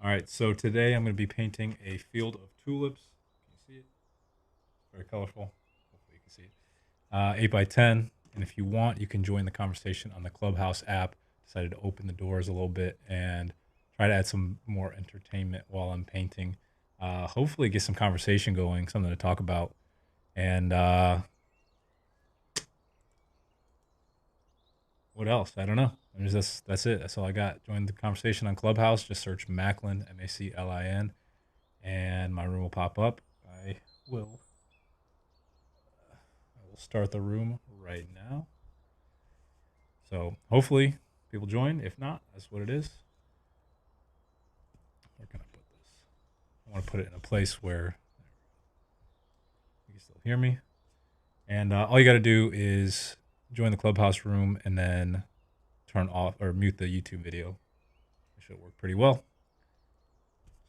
All right, so today I'm going to be painting a field of tulips. Can you see it? Very colorful. Hopefully you can see it. 8 by 10. And if you want, you can join the conversation on the Clubhouse app. Decided to open the doors a little bit and try to add some more entertainment while I'm painting. Hopefully get some conversation going, something to talk about. And what else? I don't know. I mean, that's it. That's all I got. Join the conversation on Clubhouse. Just search Macklin, Maclin, and my room will pop up. Will I will start the room right now. So hopefully people join. If not, that's what it is. Where can I put this? I want to put it in a place where you can still hear me. And all you got to do is join the Clubhouse room and then turn off or mute the YouTube video. It should work pretty well.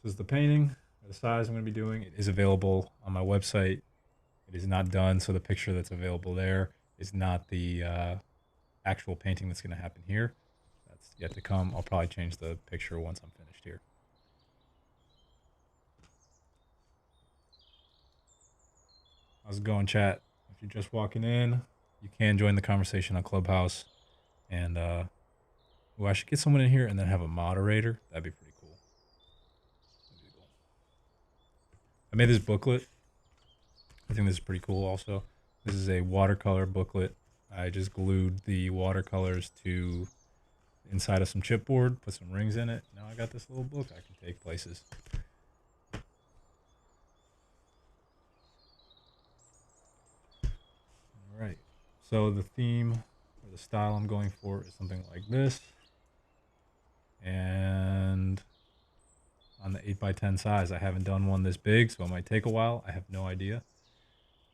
This is the painting, the size I'm going to be doing. It is available on my website. It is not done, so the picture that's available there is not the actual painting that's going to happen here. That's yet to come. I'll probably change the picture once I'm finished here. How's it going, chat? If you're just walking in, you can join the conversation on Clubhouse. And I should get someone in here and then have a moderator. That'd be pretty cool. I made this booklet. I think this is pretty cool also. This is a watercolor booklet. I just glued the watercolors to inside of some chipboard, put some rings in it. Now I got this little book I can take places. All right. So the theme or the style I'm going for is something like this. And on the 8 by 10 size, I haven't done one this big, so it might take a while. I have no idea.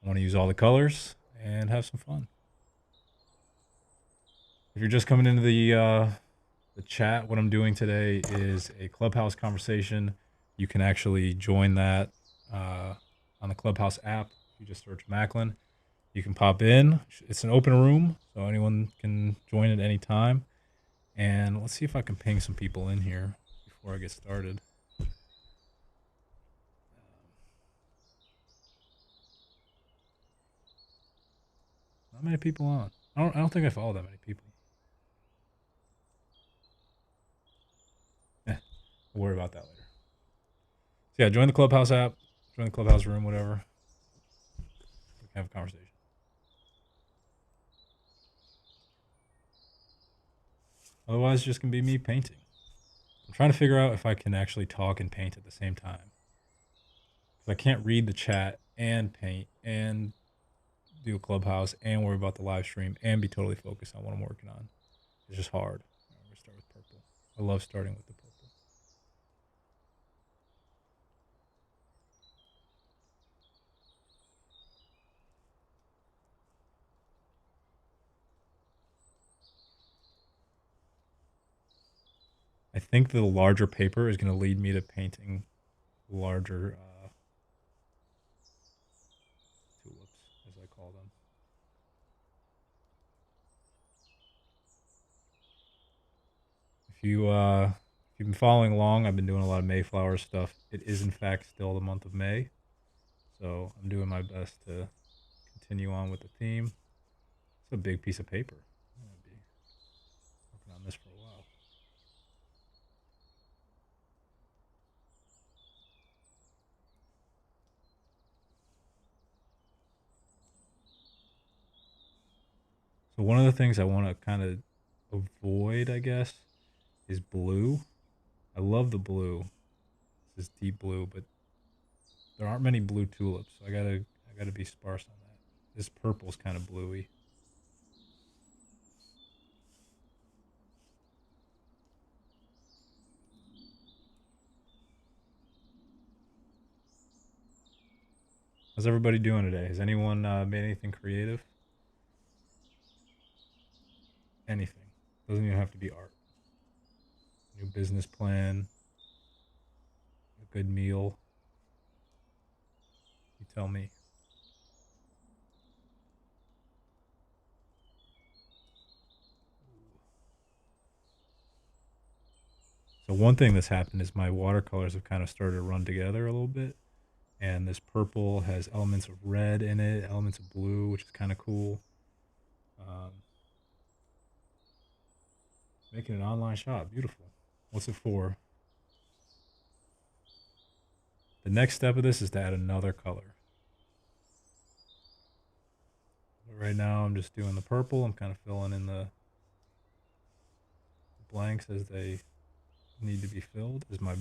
I want to use all the colors and have some fun. If you're just coming into the chat, what I'm doing today is a Clubhouse conversation. You can actually join that on the Clubhouse app. You just search Macklin. You can pop in. It's an open room, so anyone can join at any time. And let's see if I can ping some people in here before I get started. Not many people on. I don't think I follow that many people. We'll worry about that later. So yeah, join the Clubhouse app, join the Clubhouse room, whatever. We can have a conversation. Otherwise, it's just gonna be me painting. I'm trying to figure out if I can actually talk and paint at the same time. Because I can't read the chat and paint and do a Clubhouse and worry about the live stream and be totally focused on what I'm working on. It's just hard. I'm gonna start with purple. I love starting with the purple. I think the larger paper is going to lead me to painting larger tulips, as I call them. If you've been following along, I've been doing a lot of Mayflower stuff. It is in fact still the month of May, so I'm doing my best to continue on with the theme. It's a big piece of paper. I'm going to be working on this for a while. So one of the things I want to kind of avoid, I guess, is blue. I love the blue. This is deep blue, but there aren't many blue tulips. So I gotta be sparse on that. This purple's kind of bluey. How's everybody doing today? Has anyone made anything creative? Anything. Doesn't even have to be art. New business plan. A good meal. You tell me. So one thing that's happened is my watercolors have kind of started to run together a little bit. And this purple has elements of red in it, elements of blue, which is kind of cool. Um, Making an online shop. Beautiful. What's it for? The next step of this is to add another color. But right now I'm just doing the purple. I'm kind of filling in the blanks as they need to be filled, as my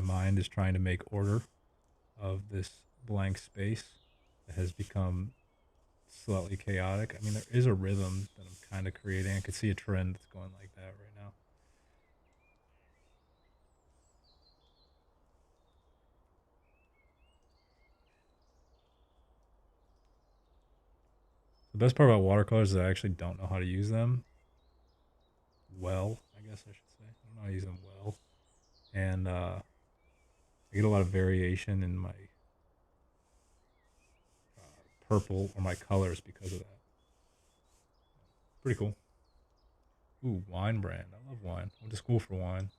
mind is trying to make order of this blank space that has become slightly chaotic. I mean, there is a rhythm that I'm kind of creating. I could see a trend that's going like that right now. The best part about watercolors is I actually don't know how to use them well, I guess I should say. I don't know how to use them well. And I get a lot of variation in my purple or my colors because of that. Pretty cool. Ooh, wine brand. I love wine. I went to school for wine.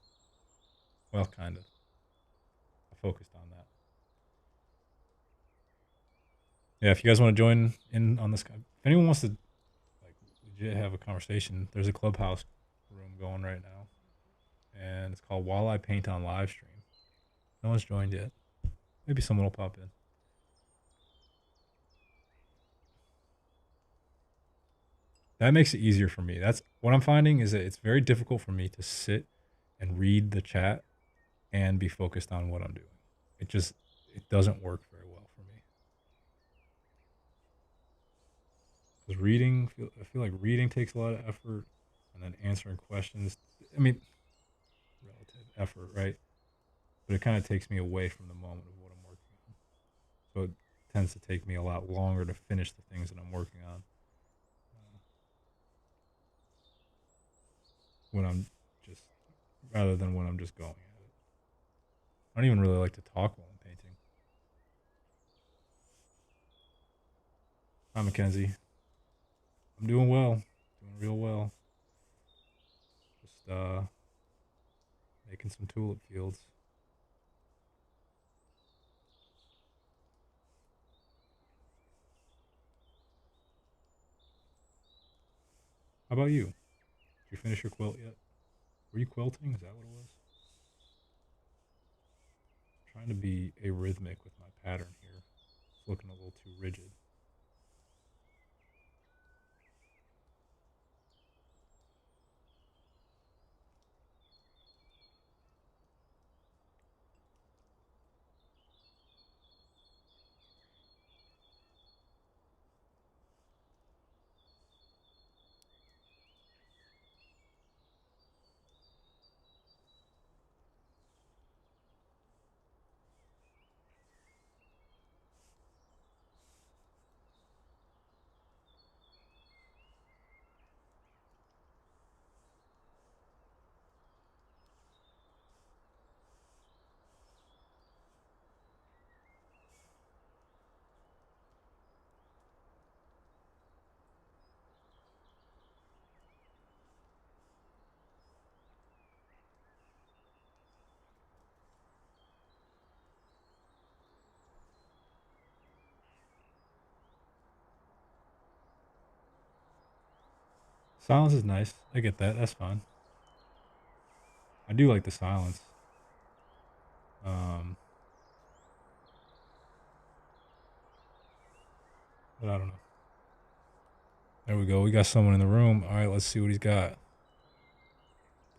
Well, kind of. I focused on that. Yeah, if you guys want to join in on this, if anyone wants to like legit have a conversation, there's a Clubhouse room going right now, and it's called While I Paint on Live Stream. No one's joined yet. Maybe someone will pop in. That makes it easier for me. That's what I'm finding is that it's very difficult for me to sit and read the chat and be focused on what I'm doing. It just it doesn't work very well for me. Because I feel like reading takes a lot of effort, and then answering questions. I mean, relative effort, right? But it kind of takes me away from the moment of what I'm working on. So it tends to take me a lot longer to finish the things that I'm working on when I'm just rather than when I'm just going at it. I don't even really like to talk while I'm painting. Hi, Mackenzie. I'm doing well, doing real well. Just making some tulip fields. How about you? Did you finish your quilt yet? Were you quilting? Is that what it was? I'm trying to be arrhythmic with my pattern here. It's looking a little too rigid. Silence is nice. I get that. That's fine. I do like the silence. Um, but I don't know. There we go. We got someone in the room. All right, let's see what he's got.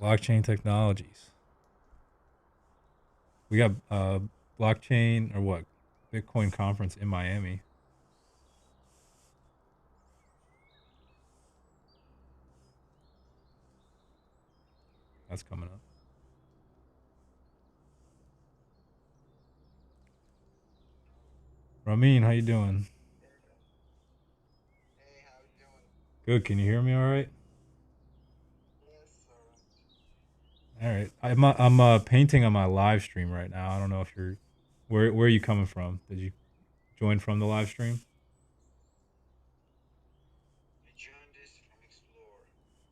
Blockchain technologies. We got blockchain or what? Bitcoin conference in Miami. That's coming up. Ramin, how you doing? Good. Can you hear me all right? All right. I'm painting on my live stream right now. I don't know if you're where are you coming from? Did you join from the live stream?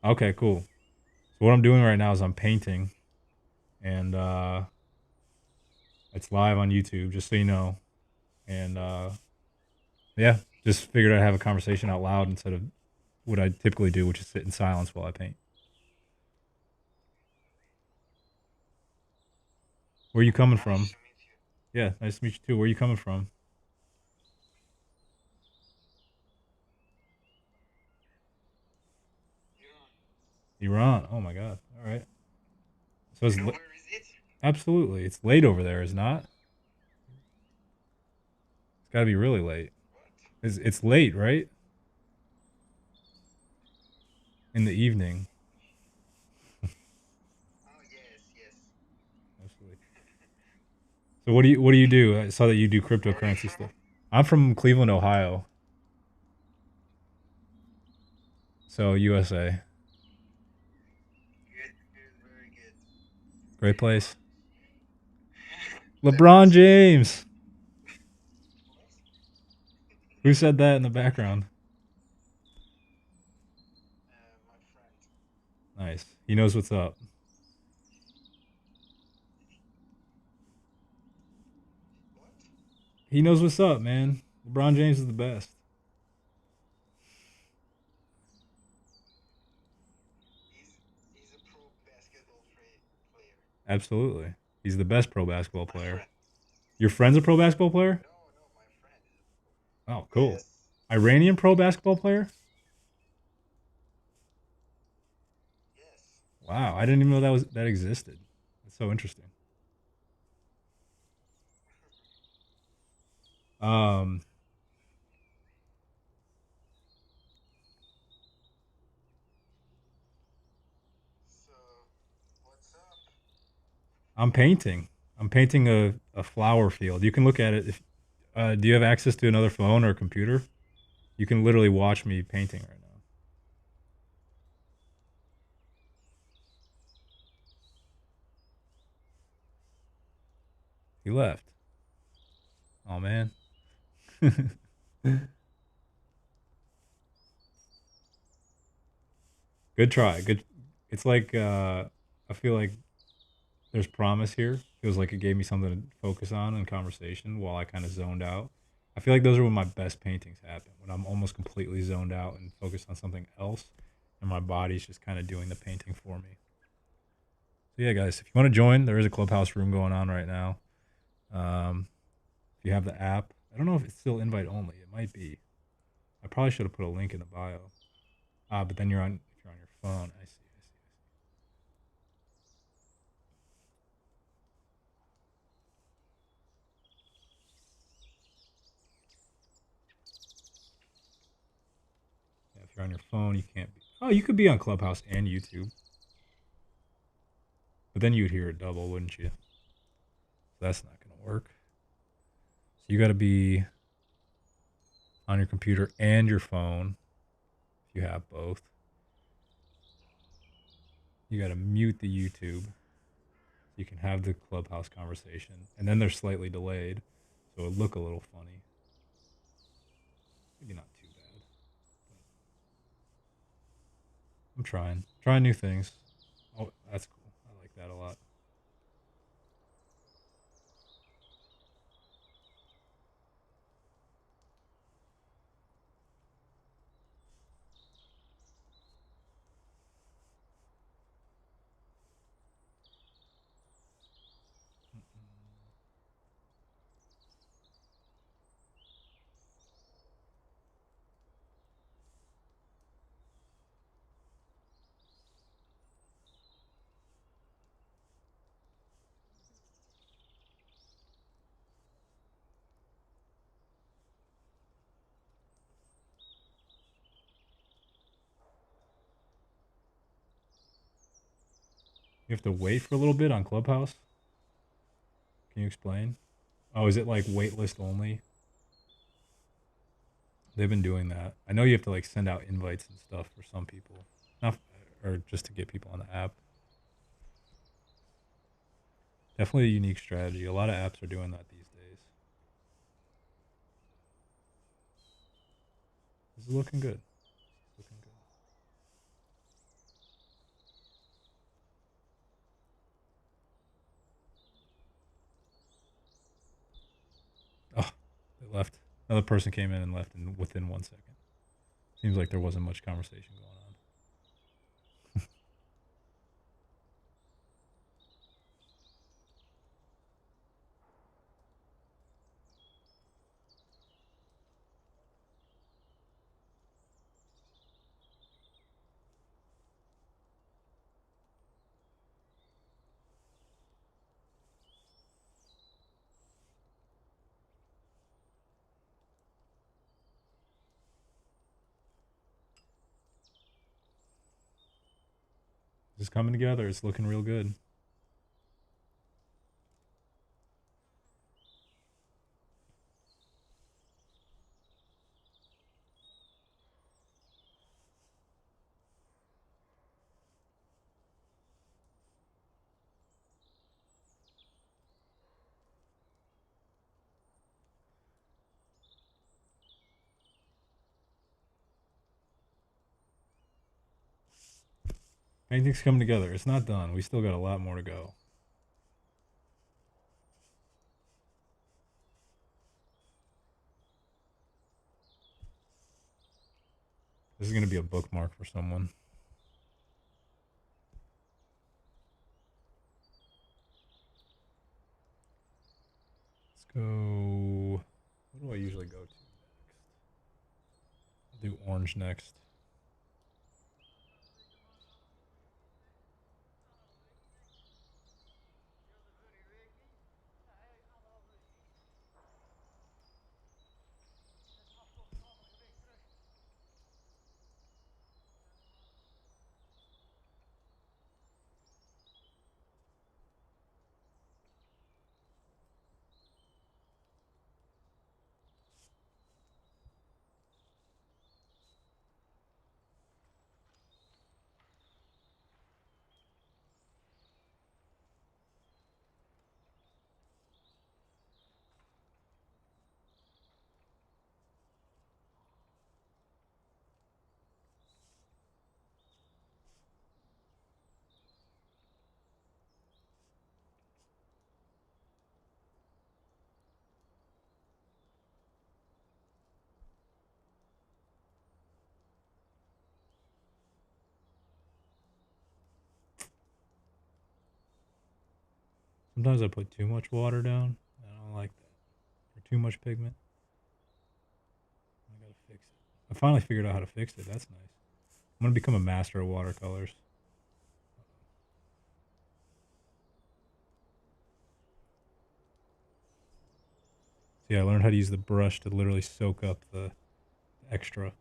Okay, cool. So what I'm doing right now is I'm painting and it's live on YouTube, just so you know. And yeah, just figured I'd have a conversation out loud instead of what I typically do, which is sit in silence while I paint. Where are you coming from? Yeah, nice to meet you too. Where are you coming from? Iran. Oh my god. All right. So it's absolutely. It's late over there, is not? It's got to be really late. It's late, right? In the evening. Absolutely. So what do you do? I saw that you do cryptocurrency stuff. I'm from Cleveland, Ohio. So USA. Great place. LeBron James. Who said that in the background? Nice. He knows what's up. He knows what's up, man. LeBron James is the best. Absolutely. He's the best pro basketball player. Your friend's a pro basketball player? Oh, cool. Iranian pro basketball player? Wow, I didn't even know that existed. That's so interesting. Um, I'm painting. I'm painting a flower field. You can look at it. If do you have access to another phone or computer? You can literally watch me painting right now. He left. Oh man. Good try. Good. It's like I feel like there's promise here. Feels like it gave me something to focus on in conversation while I kind of zoned out. I feel like those are when my best paintings happen, when I'm almost completely zoned out and focused on something else, and my body's just kind of doing the painting for me. So yeah, guys, if you want to join, there is a Clubhouse room going on right now. If you have the app, I don't know if it's still invite only. It might be. I probably should have put a link in the bio. But then if you're on your phone. I see. Yeah, if you're on your phone, you can't be. Oh, you could be on Clubhouse and YouTube, but then you'd hear it double, wouldn't you? So that's not gonna work. So you got to be on your computer and your phone. If you have both, you got to mute the YouTube so you can have the Clubhouse conversation, and then they're slightly delayed, so it look a little funny. Maybe not too bad. I'm trying new things. Oh, that's cool. I like that a lot. You have to wait for a little bit on Clubhouse. Can you explain? Oh, is it like waitlist only? They've been doing that. I know you have to like send out invites and stuff for some people, not or just to get people on the app. Definitely a unique strategy. A lot of apps are doing that these days. This is looking good. Looking good. All it left. Another person came in and left within 1 second. Seems like there wasn't much conversation going on. It's coming together. It's looking real good. Painting's coming together. It's not done. We still got a lot more to go. This is going to be a bookmark for someone. Let's go. What do I usually go to next? I'll do orange next. Sometimes I put too much water down. I don't like that. Or too much pigment. I gotta fix it. I finally figured out how to fix it. That's nice. I'm gonna become a master of watercolors. So yeah, I learned how to use the brush to literally soak up the extra.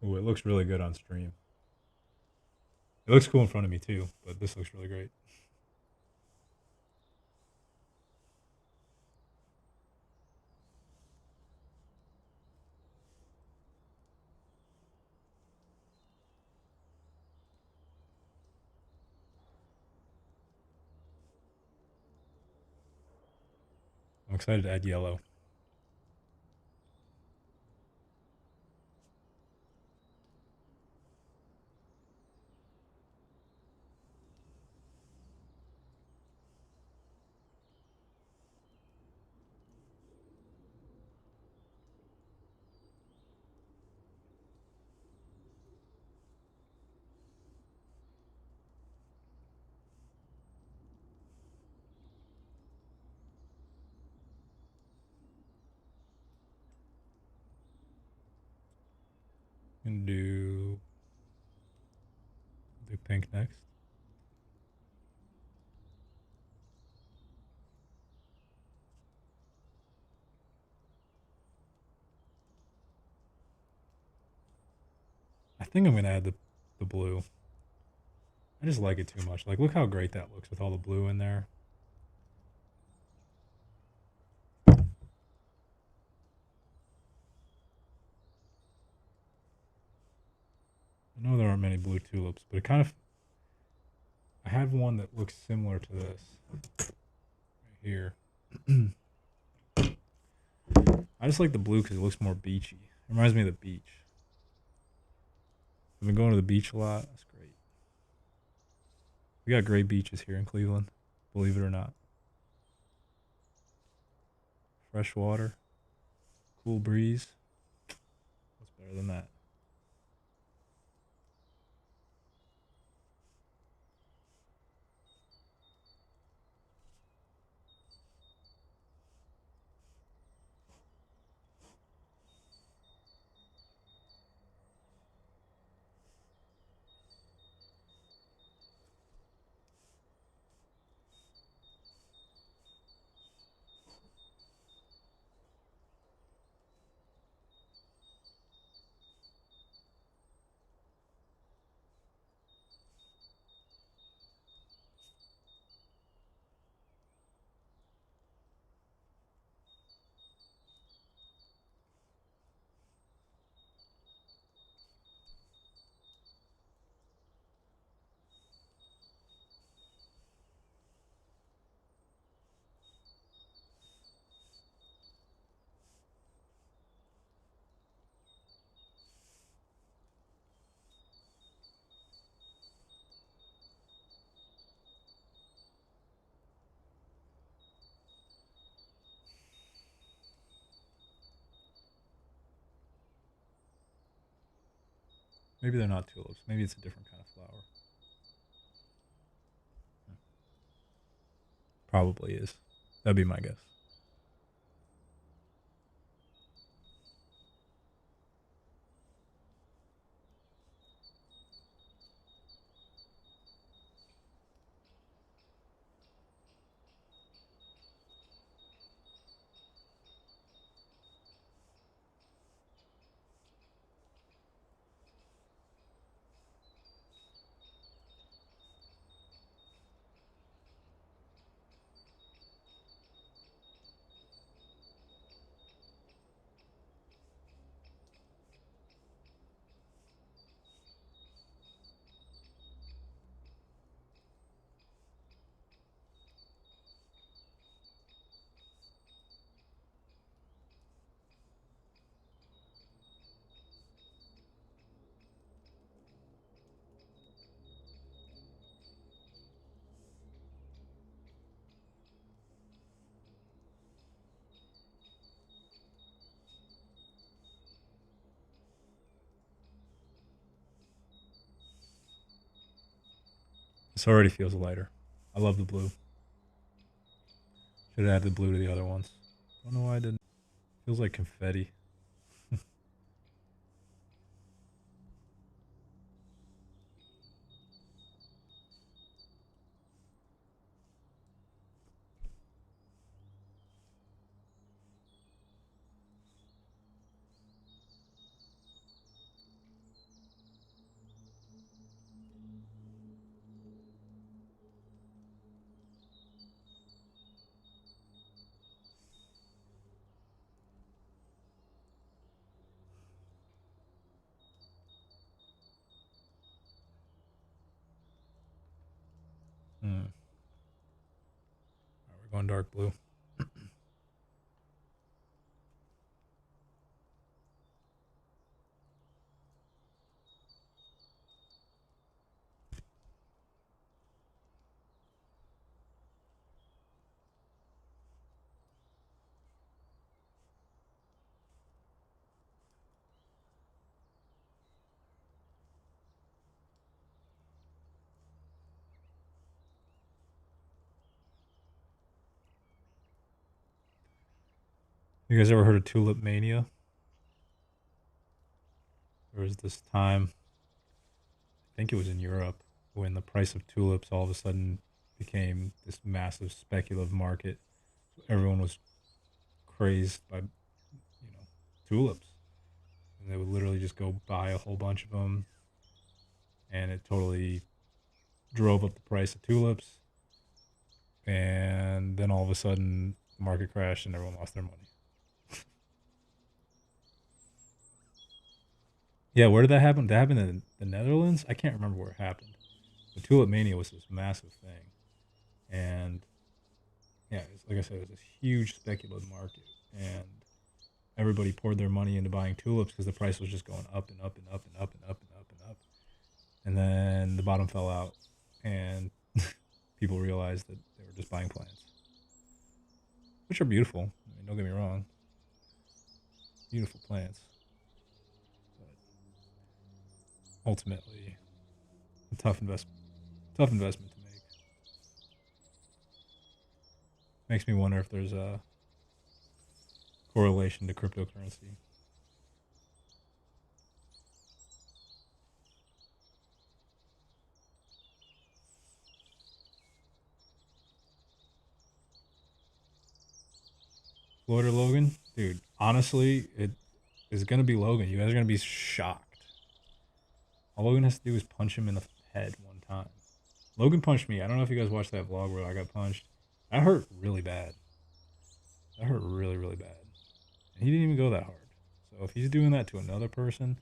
Ooh, it looks really good on stream. It looks cool in front of me too, but this looks really great. excited to add yellow. And do pink next. I think I'm gonna add the blue. I just like it too much. Like, look how great that looks with all the blue in there. I know there aren't many blue tulips, but it kind of. I have one that looks similar to this right here. I just like the blue because it looks more beachy. It reminds me of the beach. I've been going to the beach a lot. That's great. We got great beaches here in Cleveland, believe it or not. Fresh water, cool breeze. What's better than that? Maybe they're not tulips. Maybe it's a different kind of flower. Probably is. That'd be my guess. This already feels lighter. I love the blue. Should have added the blue to the other ones. Don't know why I didn't. Feels like confetti. All right, we're going dark blue. You guys ever heard of Tulip Mania? There was this time, I think it was in Europe, when the price of tulips all of a sudden became this massive speculative market. Everyone was crazed by, tulips, and they would literally just go buy a whole bunch of them, and it totally drove up the price of tulips. And then all of a sudden, the market crashed and everyone lost their money. Yeah, where did that happen? Did that happen in the Netherlands? I can't remember where it happened. The Tulip Mania was this massive thing. And yeah, like I said, it was this huge speculative market. And everybody poured their money into buying tulips because the price was just going up and up and up and up and up and up and up. And then the bottom fell out. And people realized that they were just buying plants, which are beautiful. I mean, don't get me wrong, beautiful plants. But ultimately, a tough investment. Tough investment to make. Makes me wonder if there's a correlation to cryptocurrency. Floyd or Logan? Dude, honestly, it is going to be Logan. You guys are going to be shocked. All Logan has to do is punch him in the head one time. Logan punched me. I don't know if you guys watched that vlog where I got punched. That hurt really bad. That hurt really, really bad. And he didn't even go that hard. So if he's doing that to another person,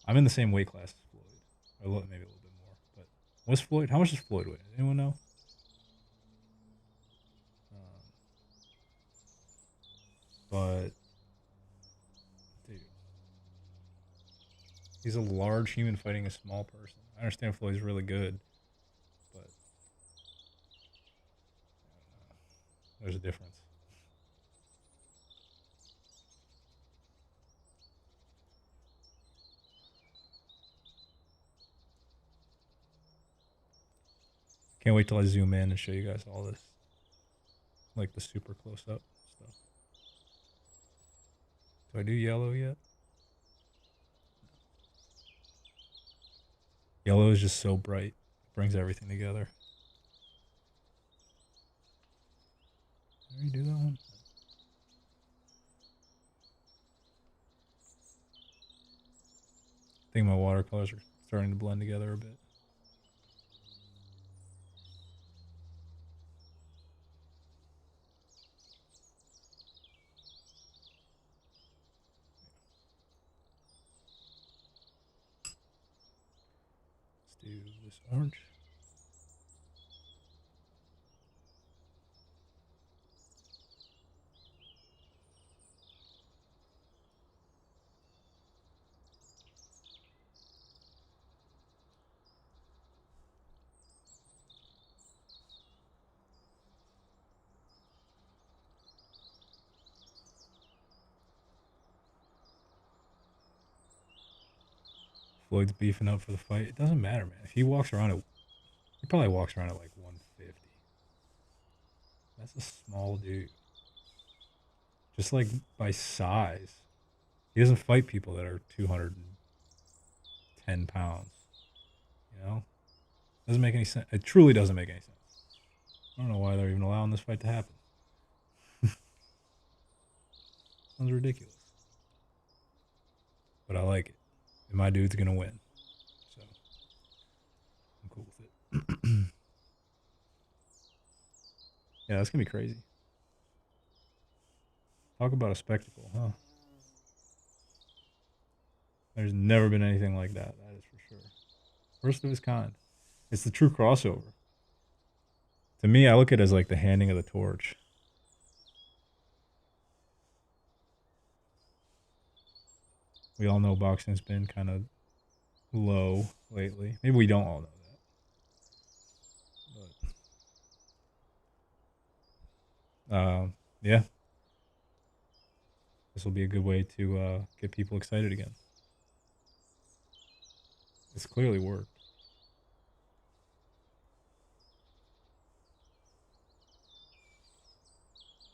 I'm in the same weight class as Floyd. Or maybe a little bit more. But what's Floyd? How much does Floyd weigh? Anyone know? Um, but, dude, he's a large human fighting a small person. I understand Floyd's really good, but there's a difference. Can't wait till I zoom in and show you guys all this, like the super close up stuff. Do I do yellow yet? Yellow is just so bright. It brings everything together. Did I already do that one? I think my watercolors are starting to blend together a bit. Let's do this orange. Floyd's beefing up for the fight. It doesn't matter, man. If he walks around at, he probably walks around at like 150. That's a small dude. Just like by size. He doesn't fight people that are 210 pounds. You know? Doesn't make any sense. It truly doesn't make any sense. I don't know why they're even allowing this fight to happen. Sounds ridiculous. But I like it. And my dude's gonna win. So I'm cool with it. Yeah, that's gonna be crazy. Talk about a spectacle, huh? There's never been anything like that. That is for sure. First of its kind. It's the true crossover. To me, I look at it as like the handing of the torch. We all know boxing's been kind of low lately. Maybe we don't all know that. But yeah, this will be a good way to get people excited again. It's clearly worked.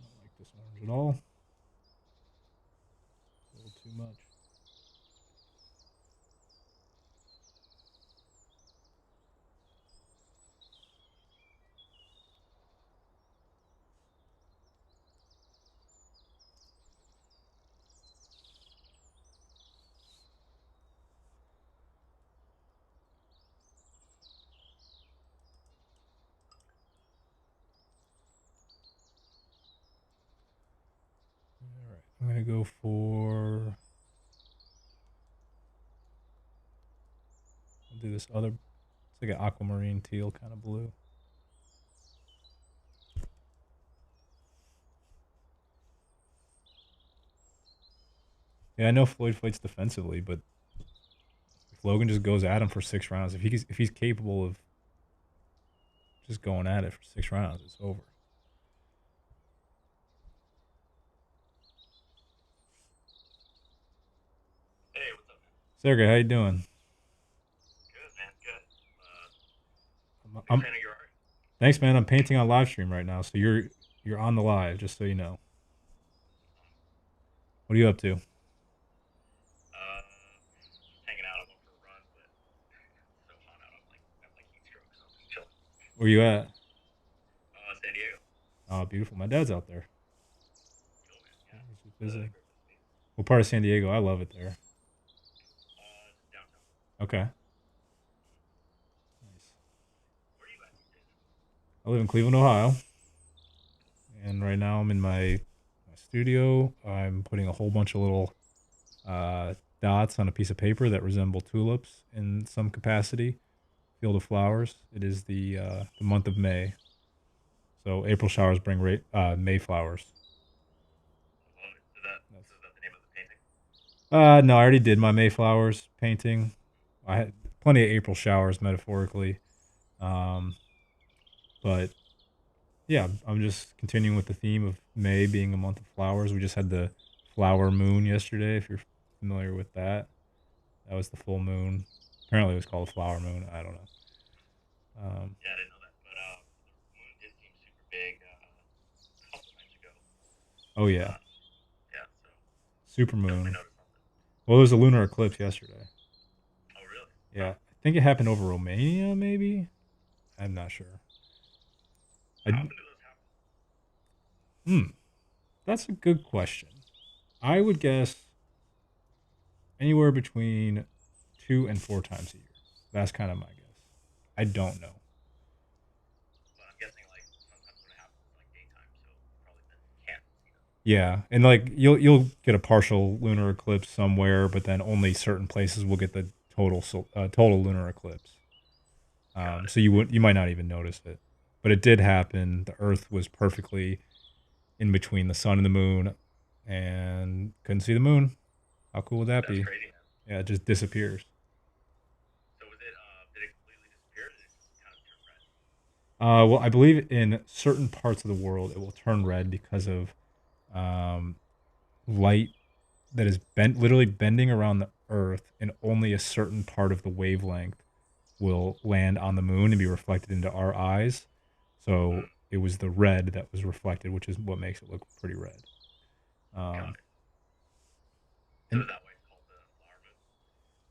I don't like this orange at all. I go for... I'll do this other... It's like an aquamarine teal kind of blue. Yeah, I know Floyd fights defensively, but if Logan just goes at him for 6 rounds, if he's capable of just going at it for 6 rounds, it's over. Hey, what's up, man? Sergey, how you doing? Good, man. Good. Big I'm fan of your art. Thanks, man. I'm painting on live stream right now, so you're on the live, just so you know. What are you up to? Just hanging out. I'm going for a run, but it's so hot out. I'm like heat stroke, so I'm just chilling. Where you at? San Diego. Oh, beautiful. My dad's out there. Cool, man. Yeah. He's just Great visiting. place to be. What part of San Diego? I love it there. Just downtown. Okay. Nice. Where are you at these days? I live in Cleveland, Ohio, and right now I'm in my studio. I'm putting a whole bunch of little uh, dots on a piece of paper that resemble tulips in some capacity. Field of flowers. It is the month of May, so April showers bring May flowers. I love it. Is that That's the name of the painting? no, I already did my Mayflowers painting. I had plenty of April showers, metaphorically. Um, but yeah, I'm just continuing with the theme of May being a month of flowers. We just had the flower moon yesterday, if you're familiar with that. That was the full moon. Apparently, it was called a flower moon. I don't know. Yeah, I didn't know that. But the moon did seem super big a couple nights ago. Oh yeah, Uh, yeah, so super definitely moon. noticed something. Well, there was a lunar eclipse yesterday. Oh, really? Yeah, Huh. I think it happened over Romania, maybe. I'm not sure. How I often do those happen? hmm, that's a good question. I would guess anywhere between 2 and 4 times a year. That's kind of my guess. I don't know. But I'm guessing like sometimes when it happens, it's like daytime, so you probably then can't see them. Yeah, and like you'll get a partial lunar eclipse somewhere, but then only certain places will get the total lunar eclipse. Got it. So you might not even notice it, but it did happen. The Earth was perfectly in between the sun and the moon, and couldn't see the moon. How cool would that That's be? crazy, man. Yeah, it just disappears. So was it? Did it completely disappear? Or did it just kind of turn red? Well, I believe in certain parts of the world it will turn red because of um, light that is literally bending around the Earth, and only a certain part of the wavelength will land on the moon and be reflected into our eyes. So Mm, it was the red that was reflected, which is what makes it look pretty red. got Um, it. So and is that why it's called the flower moon?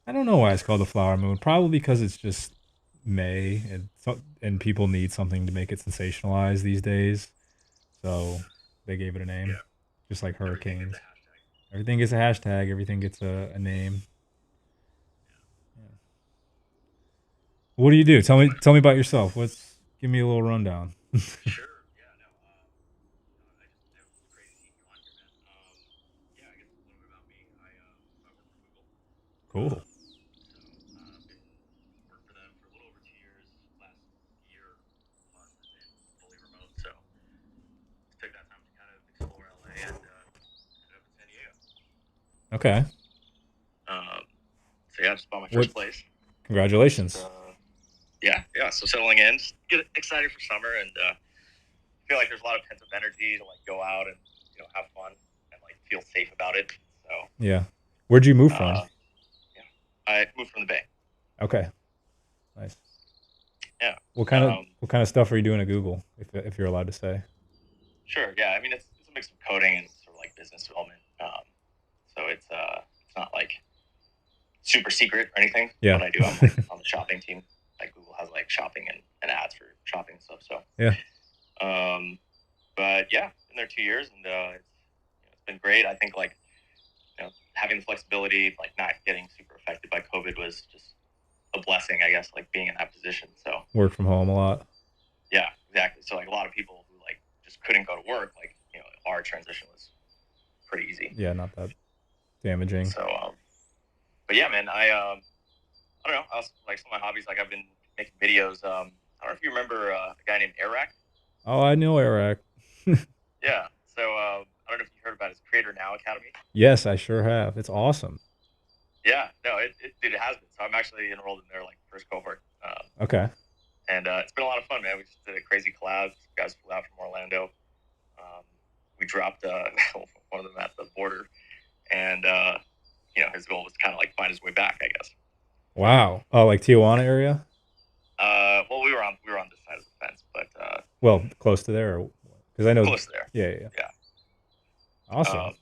I don't know why it's called the flower moon. Probably because it's just May, and people need something to make it sensationalized these days. So they gave it a name, Yeah. just like Everything gets a hurricanes. hashtag. Everything gets a hashtag. Everything gets a name. Yeah. Yeah. What do you do? So Tell me about yourself. Give me a little rundown. sure. Yeah. No. It was great to meet you on here, man. Yeah. I guess a little bit about me. I work for Google. Cool. Um, so been worked for them for a little over 2 years. Last year plus has been fully remote. So just took that time to kind of explore LA and ended up in San Diego. Okay. Um, so yeah, I just bought my What? first place. Just Congratulations. yeah. So settling in, just get excited for summer, and feel like there's a lot of pent up energy to like go out and have fun and like feel safe about it. So Yeah. Where'd you move from? uh, yeah, I moved from the Bay. Okay. Nice. Yeah. What kind of stuff are you doing at Google, if you're allowed to say? Sure. Yeah. I mean, it's a mix of coding and sort of like business development. So it's not like super secret or anything. Yeah. What I do, I'm like on the shopping team. Like Google has like shopping and ads for shopping and stuff. So, Yeah. but yeah, been there 2 years and it's been great. I think like having the flexibility, like not getting super affected by COVID was just a blessing, I guess. Like being in that position. So Work from home a lot. yeah, exactly. So like a lot of people who like just couldn't go to work, like our transition was pretty easy. Yeah, not that damaging. So, but yeah, man, I don't know. I also, like some of my hobbies, like I've been making videos. I don't know if you remember a guy named Eric. Oh, I know Eric. Yeah. So I don't know if you heard about his Creator Now Academy. Yes, I sure have. It's awesome. Yeah. No, dude, it has been. So I'm actually enrolled in their like first cohort. Okay. And it's been a lot of fun, man. We just did a crazy collab. Some guys flew out from Orlando. Um, we dropped one of them at the border, and his goal was to kind of like find his way back, I guess. Wow. Oh, like Tijuana area? Well, we were on this side of the fence, but Well, close to there, because I know. close to there. Yeah, yeah, yeah. Yeah. Awesome.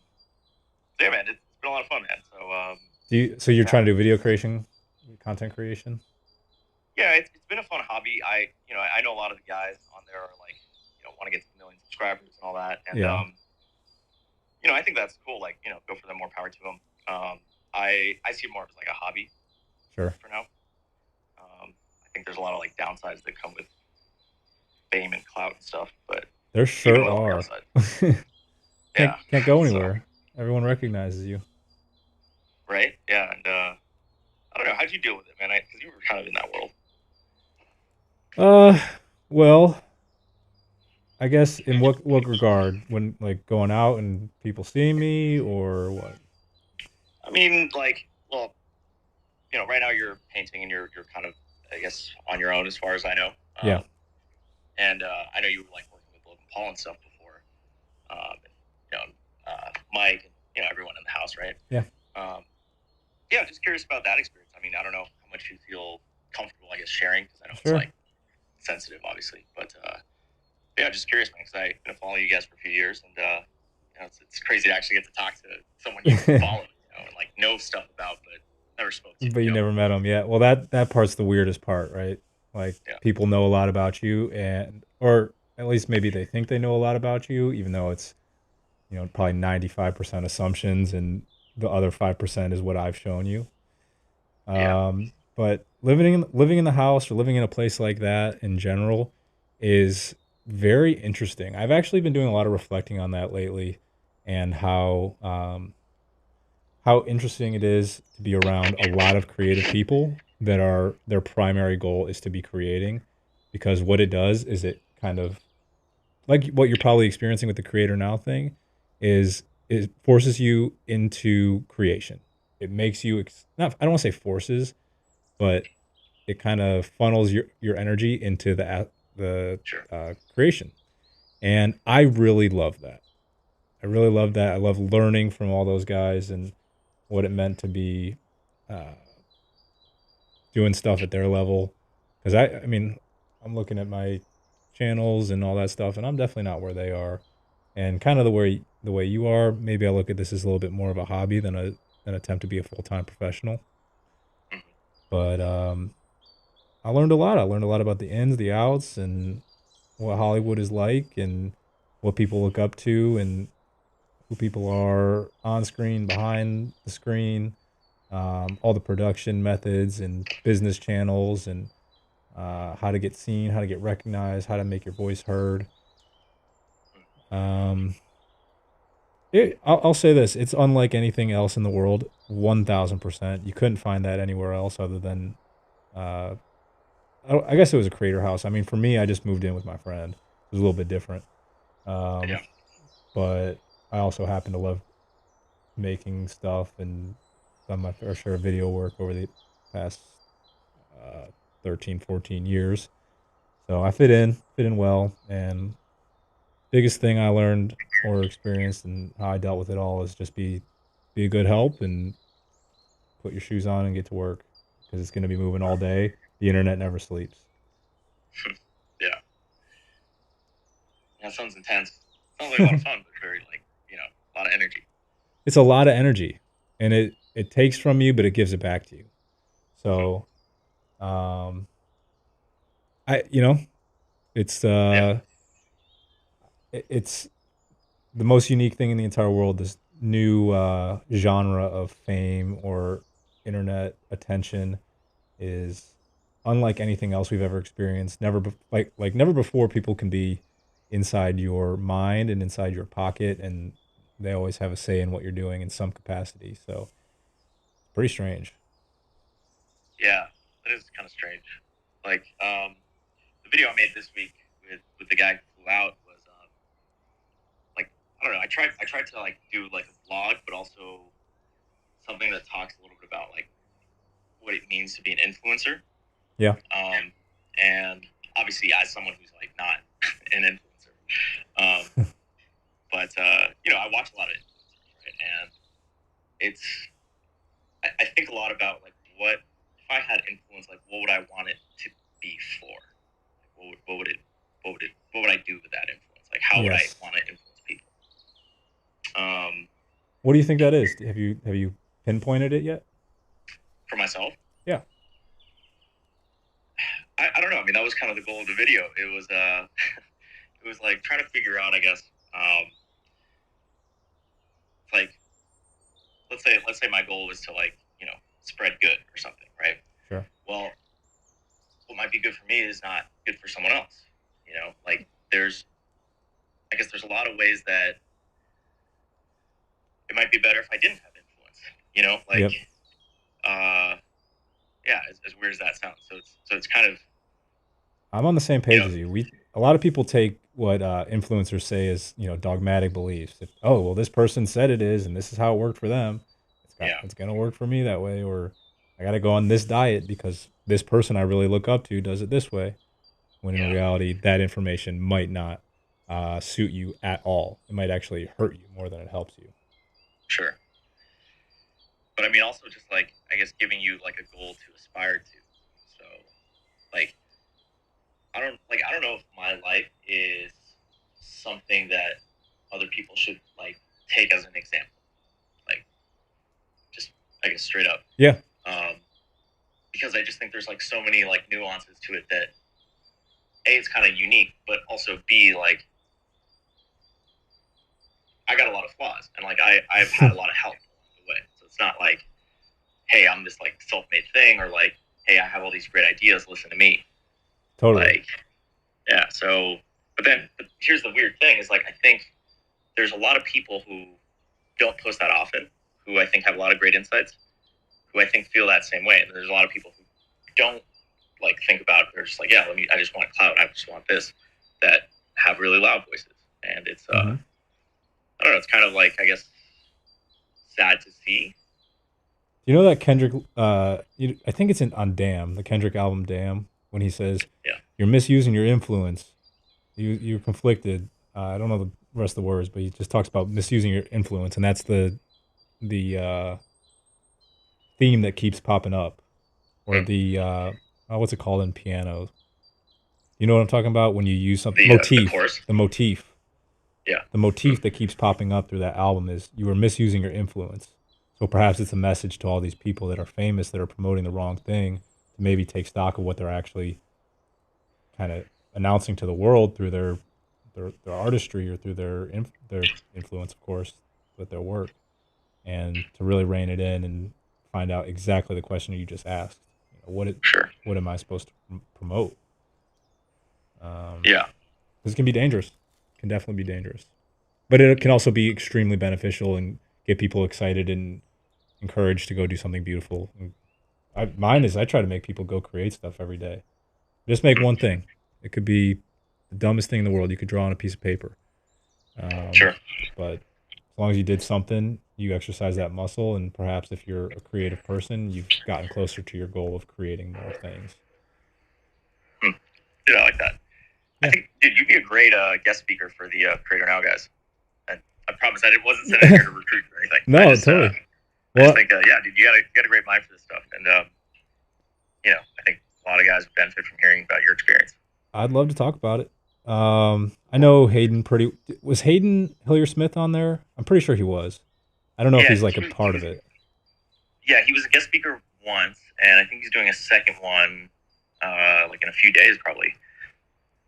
Yeah, man, it's been a lot of fun, man. So So you're yeah. trying to do video creation, content creation? Yeah, it's been a fun hobby. I know a lot of the guys on there are like, want to get to a million subscribers and all that, and Yeah. I think that's cool. Like, go for them, more power to them. I see it more as like a hobby Sure. for now. I think there's a lot of like downsides that come with fame and clout and stuff, but There sure well, are. Yeah. Can't go So, anywhere. Everyone recognizes you. right? Yeah, and I don't know. How'd you deal with it, man? Because you were kind of in that world. Well, I guess in what regard? When like going out and people seeing me, or what? I mean, like, well, right now you're painting and you're kind of, I guess, on your own as far as I know. Yeah. And I know you were like working with Logan Paul and stuff before. Mike and everyone in the house, right? Yeah. Yeah, just curious about that experience. I mean, I don't know how much you feel comfortable, I guess, sharing, because I know Sure. it's like sensitive, obviously. But yeah, just curious, man, because I've been following you guys for a few years, and it's crazy to actually get to talk to someone you follow, and like know stuff about, but never spoke to. But you never met them yet. Well, that part's the weirdest part, right? Like people know a lot about you, or at least maybe they think they know a lot about you, even though it's probably 95% assumptions, and the other 5% is what I've shown you. But living in the house or living in a place like that in general is very interesting. I've actually been doing a lot of reflecting on that lately, and how interesting it is to be around a lot of creative people that are their primary goal is to be creating, because what it does is it kind of like what you're probably experiencing with the Creator Now thing is it forces you into creation. It makes you not, I don't want to say forces, but it kind of funnels your energy into the creation, and I really love that. I really love that. I love learning from all those guys and what it meant to be uh, doing stuff at their level. Because I mean, I'm looking at my channels and all that stuff, and I'm definitely not where they are. And kind of the way you are, maybe I look at this as a little bit more of a hobby than an attempt to be a full-time professional. But I learned a lot. I learned a lot about the ins, the outs, and what Hollywood is like, and what people look up to, and who people are on screen, behind the screen, all the production methods and business channels, and how to get seen, how to get recognized, how to make your voice heard. I'll say this: it's unlike anything else in the world. 1,000%. You couldn't find that anywhere else other than, uh, I guess it was a creator house. I mean, for me, I just moved in with my friend. It was a little bit different. But I also happen to love making stuff and done my fair share of video work over the past uh, 13, 14 years. So I fit in well. And biggest thing I learned or experienced and how I dealt with it all is just be a good help and put your shoes on and get to work, because it's going to be moving all day. The internet never sleeps. Yeah. That sounds intense. Sounds like a lot of fun, but very like, a lot of energy. It's a lot of energy, and it takes from you, but it gives it back to you. So, it's it's the most unique thing in the entire world. This new genre of fame or internet attention is unlike anything else we've ever experienced. Never before people can be inside your mind and inside your pocket and they always have a say in what you're doing in some capacity. So it's pretty strange. Yeah, that is kind of strange. Like the video I made this week with the guy who flew out was like I don't know. I tried to like do like a vlog, but also something that talks a little bit about like what it means to be an influencer. Yeah. And obviously as someone who's like not an influencer, but I watch a lot of influencers, right? And it's I think a lot about like what if I had influence, like what would I want it to be for? Like, what would I do with that influence? Like how would I Yes. want to influence people? What do you think that is? Have you pinpointed it yet? For myself, Yeah. I don't know. I mean, that was kind of the goal of the video. It was it was like trying to figure out, I guess, like let's say my goal was to like spread good or something, right? Sure. Well, what might be good for me is not good for someone else. Like I guess there's a lot of ways that it might be better if I didn't have influence. Like Yep. yeah, as weird as that sounds. So it's kind of I'm on the same you page know as you. A lot of people take what influencers say as dogmatic beliefs. If, oh well, this person said it is, and this is how it worked for them. yeah, It's gonna work for me that way, or I got to go on this diet because this person I really look up to does it this way. When in yeah, reality, that information might not suit you at all. It might actually hurt you more than it helps you. sure. But I mean, also just like I guess giving you like a goal to aspire to. So like I don't know if my life is something that other people should like take as an example. Like just I guess straight up. Yeah. Um, because I just think there's like so many like nuances to it that A, it's kind of unique, but also B, like I got a lot of flaws and like I've had a lot of help along the way. So it's not like, hey, I'm this like self-made thing, or like, hey, I have all these great ideas, listen to me. Totally. Like, yeah, so but here's the weird thing is like I think there's a lot of people who don't post that often, who I think have a lot of great insights, who I think feel that same way. And there's a lot of people who don't like think about it. They're just like, yeah, I just want clout. I just want this, that have really loud voices. And it's, Mhm. I don't know, it's kind of like, I guess, sad to see. You know that Kendrick? I think it's on "Damn," the Kendrick album "Damn," when he says, Yeah. "You're misusing your influence. You're conflicted." I don't know the rest of the words, but he just talks about misusing your influence, and that's the theme that keeps popping up, or Mm. the what's it called in piano? You know what I'm talking about when you use something The motif, chorus. the motif. Yeah. The motif that keeps popping up through that album is you are misusing your influence. So perhaps it's a message to all these people that are famous that are promoting the wrong thing to maybe take stock of what they're actually kind of announcing to the world through their artistry or through their influence, of course, with their work, and to really rein it in and find out exactly the question you just asked. Sure. What am I supposed to promote? Yeah. Because it can be dangerous. It can definitely be dangerous. But it can also be extremely beneficial and get people excited and encouraged to go do something beautiful. Mine is I try to make people go create stuff every day. Just make Mm. one thing. It could be the dumbest thing in the world. You could draw on a piece of paper. Sure. But as long as you did something, you exercise that muscle, and perhaps if you're a creative person, you've gotten closer to your goal of creating more things. Mm. Dude, I like that. I Yeah. think, dude, you'd be a great guest speaker for the Creator Now guys. And I promise I wasn't sent in here to recruit or anything. No, totally. I just Well, think, yeah, dude, you got a great mind for this stuff. And, I think a lot of guys would benefit from hearing about your experience. I'd love to talk about it. I know Hayden pretty. Was Hayden Hillier Smith on there? I'm pretty sure he was. I don't know if Yeah, he's like a part of it. Yeah, he was a guest speaker once, and I think he's doing a second one, like in a few days probably.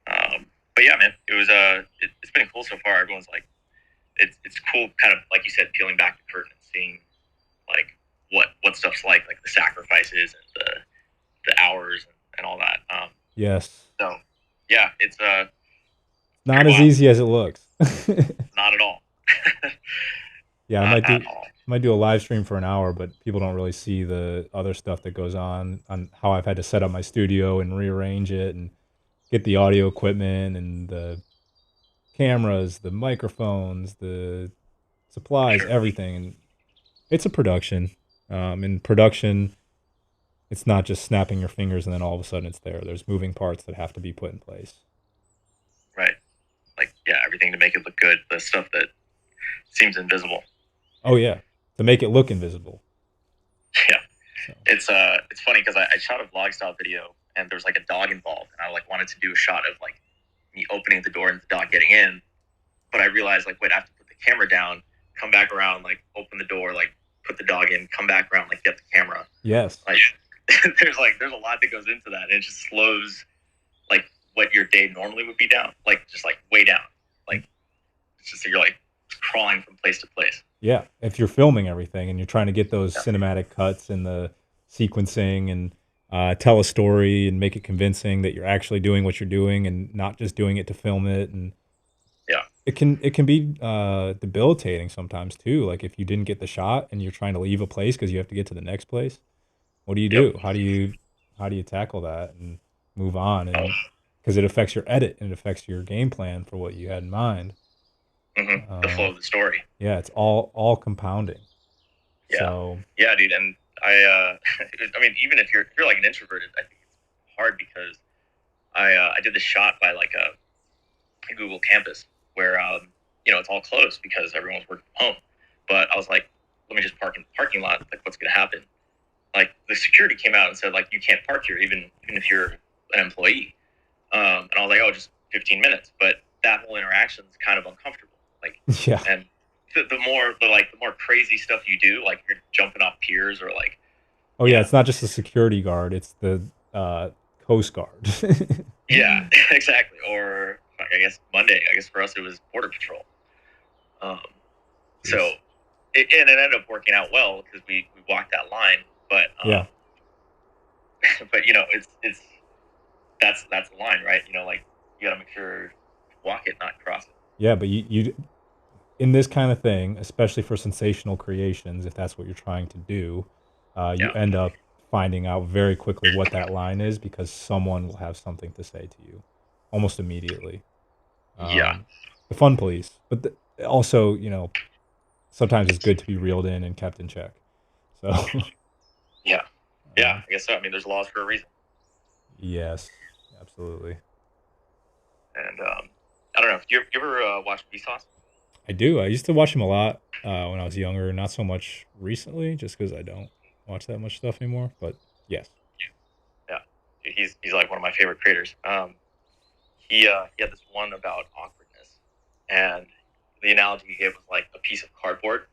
But yeah, man, it was it's been cool so far. Everyone's like, it's cool, kind of like you said, peeling back the curtain and seeing like what stuff's like the sacrifices and the hours and all that. Yes. So yeah, it's Not as wild. easy as it looks. Not at all. Yeah, Not at all. I might do a live stream for an hour, but people don't really see the other stuff that goes on how I've had to set up my studio and rearrange it and get the audio equipment and the cameras, the microphones, the supplies, Sure. everything. And it's a production. In production, it's not just snapping your fingers and then all of a sudden it's there. There's moving parts that have to be put in place. Right. Like, yeah, everything to make it look good. The stuff that seems invisible. Oh yeah, to make it look invisible. Yeah. So It's funny because I shot a vlog style video and there's like a dog involved, and I like wanted to do a shot of like me opening the door and the dog getting in, but I realized like, wait, I have to put the camera down, come back around, like open the door, like put the dog in, come back around, like get the camera. yes, Like there's a lot that goes into that, and it just slows like what your day normally would be down, like just like way down. Like it's just you're like crawling from place to place. yeah. If you're filming everything and you're trying to get those Yeah. cinematic cuts and the sequencing and tell a story and make it convincing that you're actually doing what you're doing and not just doing it to film it, and Yeah. it can be debilitating sometimes too. Like if you didn't get the shot and you're trying to leave a place because you have to get to the next place, what do you Yep. do? How do you tackle that and move on? Oh. And because it affects your edit and it affects your game plan for what you had in mind. The flow of the story. Yeah, it's all compounding. Yeah. So Yeah, dude. And I mean, even if you're like an introverted, I think it's hard because I did this shot by like a Google campus where it's all closed because everyone's working from home. But I was like, let me just park in the parking lot. Like, what's gonna happen? Like, the security came out and said like, you can't park here, even if you're an employee. And I was like, oh, just 15 minutes. But that whole interaction is kind of uncomfortable. Like, yeah. and the more crazy stuff you do, like you're jumping off piers or like. Oh yeah, it's not just the security guard; it's the Coast Guard. Yeah, exactly. Or I guess Monday. I guess for us it was Border Patrol. So it ended up working out well because we walked that line. But yeah, but it's that's the line, right? Like you got to make sure to walk it, not cross it. yeah, but you in this kind of thing, especially for sensational creations, if that's what you're trying to do, you Yeah. end up finding out very quickly what that line is because someone will have something to say to you almost immediately. Yeah. The fun police, but also, sometimes it's good to be reeled in and kept in check. So, Yeah. Yeah, I guess so. I mean, there's laws for a reason. yes, absolutely. And I don't know. You ever watch Vsauce? I do. I used to watch him a lot when I was younger. Not so much recently, just because I don't watch that much stuff anymore. But yes. Yeah, he's like one of my favorite creators. He had this one about awkwardness, and the analogy he gave was like a piece of cardboard,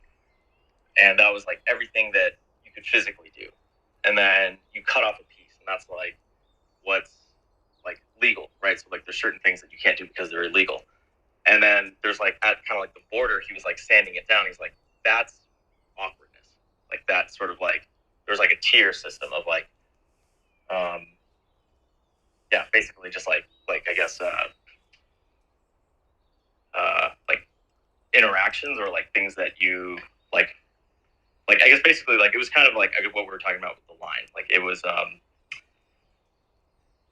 and that was like everything that you could physically do, and then you cut off a piece, and that's like what's like legal, right? So like there's certain things that you can't do because they're illegal, and then there's like at kind of like the border, he was like sanding it down. He's like, that's awkwardness, like that sort of like there's like a tier system of like yeah, basically just like I guess like interactions or like things that you like I guess basically like it was kind of like what we were talking about with the line. Like it was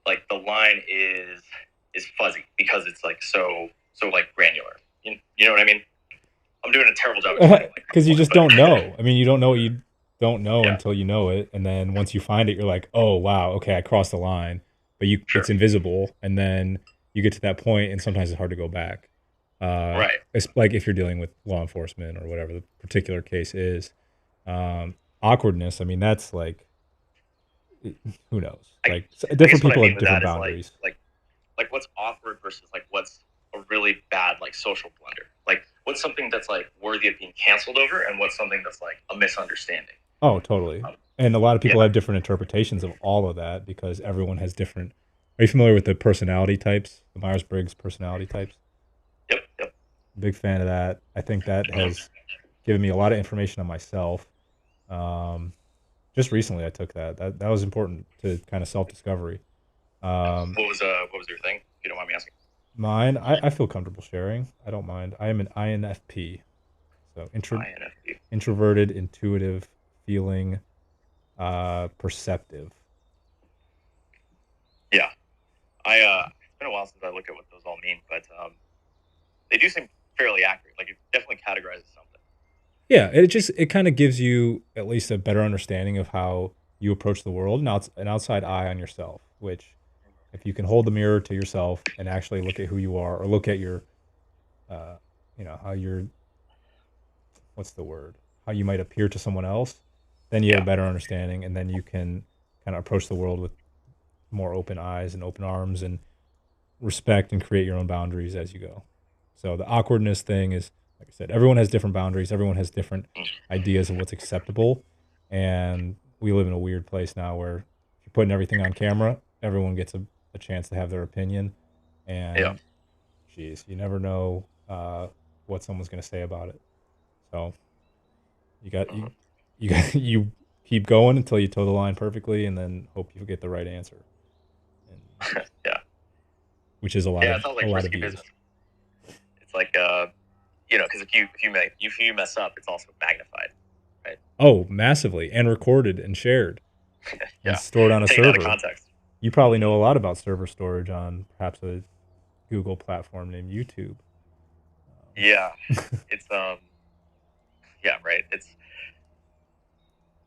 like the line is fuzzy because it's like so like granular. You know what I mean? I'm doing a terrible job because you just don't know. I mean, you don't know what you don't know Yeah. until you know it, and then once you find it, you're like, oh wow, okay, I crossed the line, but it's invisible, and then you get to that point, and sometimes it's hard to go back. Right. It's like if you're dealing with law enforcement or whatever the particular case is. Awkwardness. I mean, that's like, who knows? Like different people have different boundaries. Like what's awkward versus like what's a really bad like social blunder. Like what's something that's like worthy of being canceled over, and what's something that's like a misunderstanding. Oh, totally. And a lot of people have different interpretations of all of that because everyone has different. Are you familiar with the personality types, the Myers-Briggs personality types? Yep. Big fan of that. I think that has given me a lot of information on myself. Just recently, I took that. That was important to kind of self-discovery. What was your thing? If you don't mind me asking. Mine, I feel comfortable sharing. I don't mind. I am an INFP, So INFP. introverted, intuitive, feeling, perceptive. Yeah, it's been a while since I looked at what those all mean, but they do seem fairly accurate. Like it definitely categorizes something. Yeah, it kind of gives you at least a better understanding of how you approach the world and an outside eye on yourself. Which, if you can hold the mirror to yourself and actually look at who you are, or look at your, uh, how you're, what's the word, how you might appear to someone else, then you have Yeah. a better understanding, and then you can kind of approach the world with more open eyes and open arms and respect and create your own boundaries as you go. So the awkwardness thing is, like I said, everyone has different boundaries. Everyone has different ideas of what's acceptable. And we live in a weird place now where if you're putting everything on camera, everyone gets a chance to have their opinion. Yeah. And geez, you never know what someone's going to say about it. So you got Mm-hmm. you keep going until you toe the line perfectly, and then hope you get the right answer. And Yeah. which is Yeah. It sounds a like lot of risky views. business. It's like because if you mess up, it's also magnified, right? Oh, massively, and recorded and shared and Yeah. stored on a Taken out of server. context. You probably know a lot about server storage on perhaps a Google platform named YouTube. Yeah. It's yeah, right.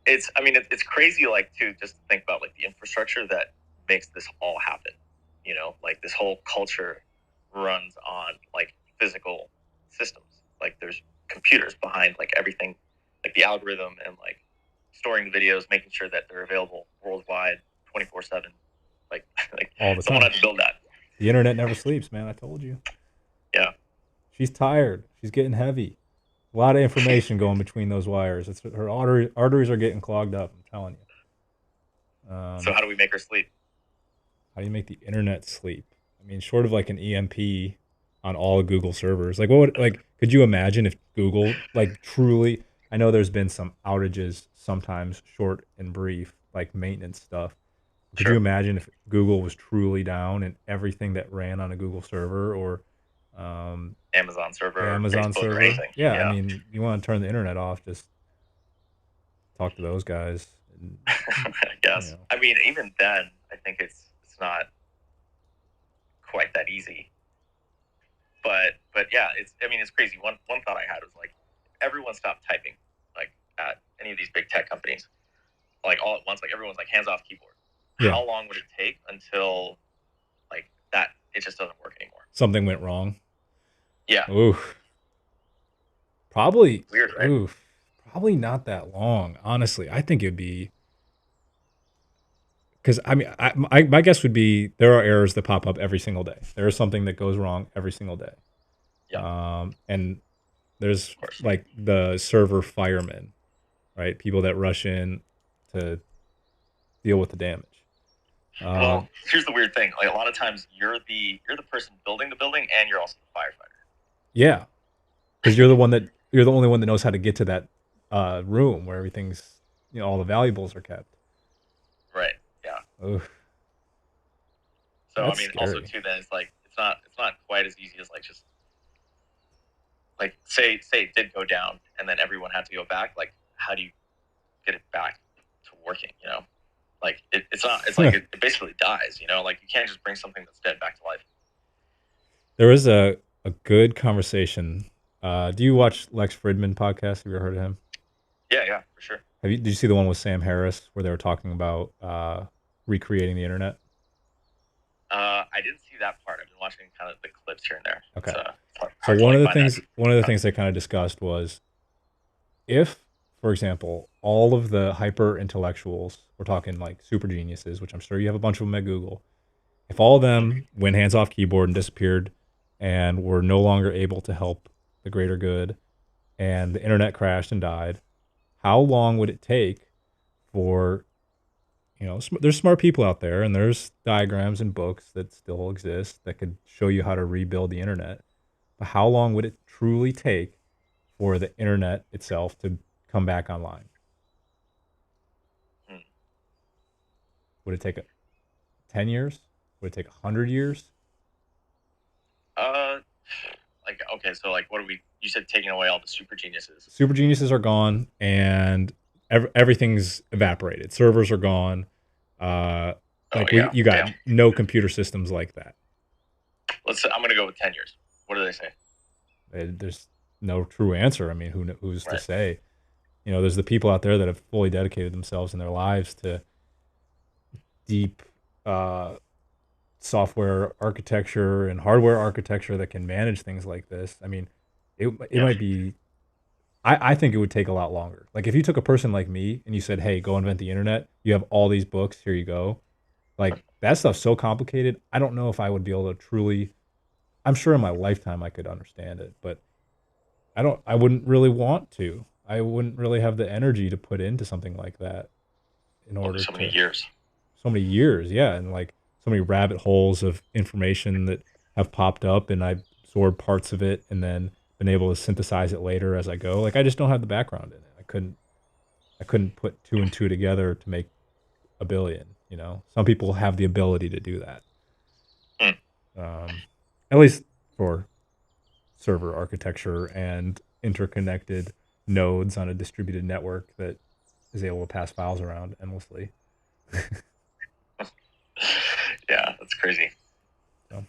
It's I mean it's crazy like to just think about like the infrastructure that makes this all happen. Like this whole culture runs on like physical systems. Like there's computers behind like everything, like the algorithm and like storing the videos, making sure that they're available worldwide 24/7. Like like All the someone time. had to build that. The internet never sleeps, man. I told you. Yeah. She's tired. She's getting heavy. A lot of information going between those wires. It's her arteries are getting clogged up. I'm telling you. So how do we make her sleep? How do you make the internet sleep? I mean, short of like an EMP on all of Google servers, like what would, like could you imagine if Google like truly? I know there's been some outages sometimes, short and brief, like maintenance stuff. Could you Sure. imagine if Google was truly down and everything that ran on a Google server or um, Amazon server or Amazon Facebook or server? anything. Yeah, I Yeah. mean, you want to turn the internet off, just talk to those guys. And, I you guess. know, I mean, even then, I think it's not quite that easy. But yeah, it's crazy. One thought I had was like everyone stopped typing like at any of these big tech companies like all at once. Like everyone's like hands off keyboard. yeah, How long would it take until like that it just doesn't work anymore? something went wrong. Yeah, Ooh, probably, weird, right? oof, probably not that long. Honestly, I think it'd be because I mean, my guess would be there are errors that pop up every single day. There is something that goes wrong every single day. Yeah, of And there's course. like the server firemen, right? People that rush in to deal with the damage. Well, Um, here's the weird thing. Like a lot of times you're the person building the building and you're also the firefighter. yeah, because you're the only one that knows how to get to that room where everything's all the valuables are kept. Right. Yeah. Oof, So I that's mean, also scary. too, then it's not quite as easy as like just like say it did go down and then everyone had to go back. Like, how do you get it back to working? Like it's not. It's like it basically dies. Like you can't just bring something that's dead back to life. There was a good conversation. Do you watch Lex Fridman podcast? Have you ever heard of him? Yeah, for sure. Did you see the one with Sam Harris where they were talking about recreating the internet? I didn't see that part. I've been watching kind of the clips here and there. It's Okay. So hard to like find that. one of the things they kind of discussed was if, for example, all of the hyper intellectuals, we're talking like super geniuses, which I'm sure you have a bunch of them at Google, if all of them went hands off keyboard and disappeared and were no longer able to help the greater good and the internet crashed and died, how long would it take for, there's smart people out there and there's diagrams and books that still exist that could show you how to rebuild the internet. But how long would it truly take for the internet itself to come back online? Hmm. Would it take 10 years? Would it take 100 years? Uh, like, okay, so like, what are we? You said taking away all the super geniuses. Super geniuses are gone, and everything's evaporated. Servers are gone. Like you got no computer systems like that. I'm gonna go with 10 years. What do they say? There's no true answer. I mean, who's to say? There's the people out there that have fully dedicated themselves in their lives to deep software architecture and hardware architecture that can manage things like this. I mean, it might be. I think it would take a lot longer. Like if you took a person like me and you said, "Hey, go invent the internet. You have all these books. Here you go." Like that stuff's so complicated. I don't know if I would be able to truly. I'm sure in my lifetime I could understand it, but I wouldn't really want to. I wouldn't really have the energy to put into something like that in order so many years. So many years, yeah, and like so many rabbit holes of information that have popped up, and I absorbed parts of it and then been able to synthesize it later as I go. Like I just don't have the background in it. I couldn't put two and two together to make a billion. Some people have the ability to do that. At least for server architecture and interconnected nodes on a distributed network that is able to pass files around endlessly. Yeah, that's crazy. So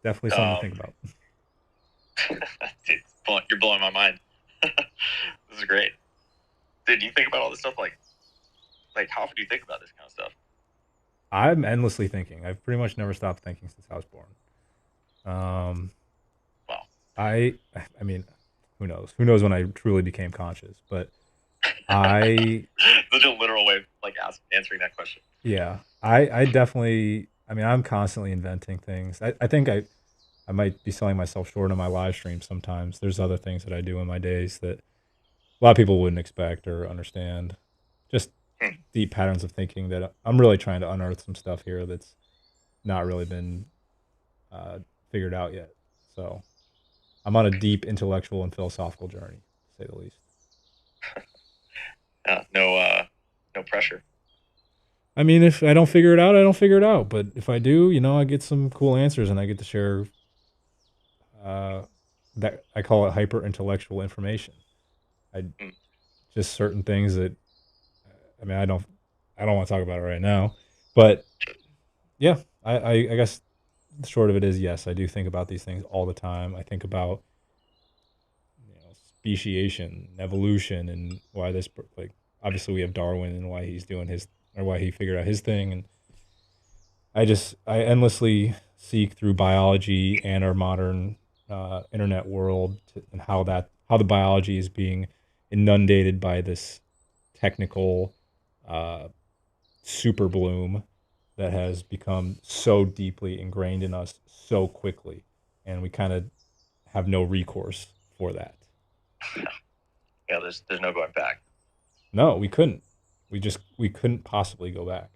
definitely something to think about. Dude, you're blowing my mind. This is great. Dude, you think about all this stuff like how often do you think about this kind of stuff? I'm endlessly thinking. I've pretty much never stopped thinking since I was born. Wow. I mean, who knows? Who knows when I truly became conscious? But I such a literal way of like answering that question. Yeah, I definitely. I mean, I'm constantly inventing things. I think I might be selling myself short on my live stream sometimes. There's other things that I do in my days that a lot of people wouldn't expect or understand. Just deep patterns of thinking that I'm really trying to unearth some stuff here that's not really been figured out yet. So I'm on a deep intellectual and philosophical journey, to say the least. No pressure. I mean, if I don't figure it out, I don't figure it out. But if I do, I get some cool answers and I get to share that I call it hyper intellectual information. Just certain things that I mean I don't want to talk about it right now, but yeah, I guess the short of it is yes, I do think about these things all the time. I think about speciation, evolution, and why this like obviously we have Darwin and why he's doing his or why he figured out his thing, and I endlessly seek through biology and our modern internet world and how the biology is being inundated by this technical super bloom that has become so deeply ingrained in us so quickly, and we kind of have no recourse for that. Yeah, there's no going back. No, we couldn't. We couldn't possibly go back.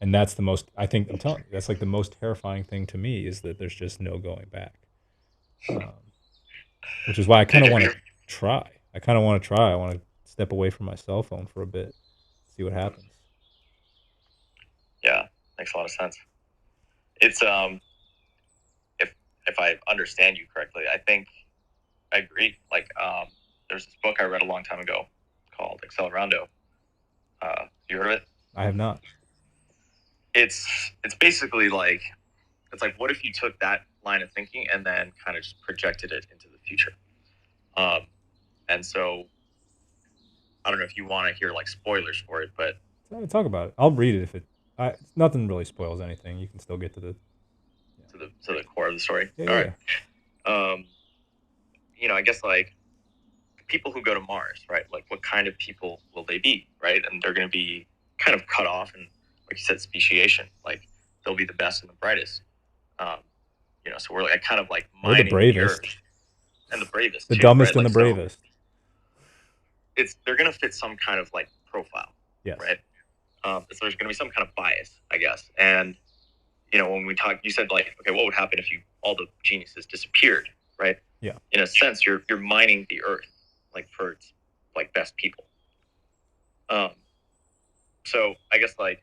And that's the most, I think, I'm telling you, that's like the most terrifying thing to me is that there's just no going back. Which is why I kind of want to try. I want to step away from my cell phone for a bit, see what happens. Yeah, makes a lot of sense. It's, if I understand you correctly, I think I agree. Like, there's this book I read a long time ago called Accelerando. You heard of it? I have not. It's basically like, what if you took that line of thinking and then kind of just projected it into the future? And so I don't know if you want to hear like spoilers for it, but talk about it. I'll read it if nothing really spoils anything. You can still get to the core of the story. Yeah, All right. I guess like people who go to Mars, right? Like what kind of people will they be, right? And they're going to be kind of cut off and, like you said, speciation. Like they'll be the best and the brightest. So we're like kind of like mining the bravest. And the bravest. The dumbest and the bravest. So they're going to fit some kind of like profile. Yes. Right. So there's going to be some kind of bias, I guess. And, when we talk, you said like, okay, what would happen if all the geniuses disappeared, right? Yeah. In a sense, you're mining the earth, like for its like best people. So I guess like,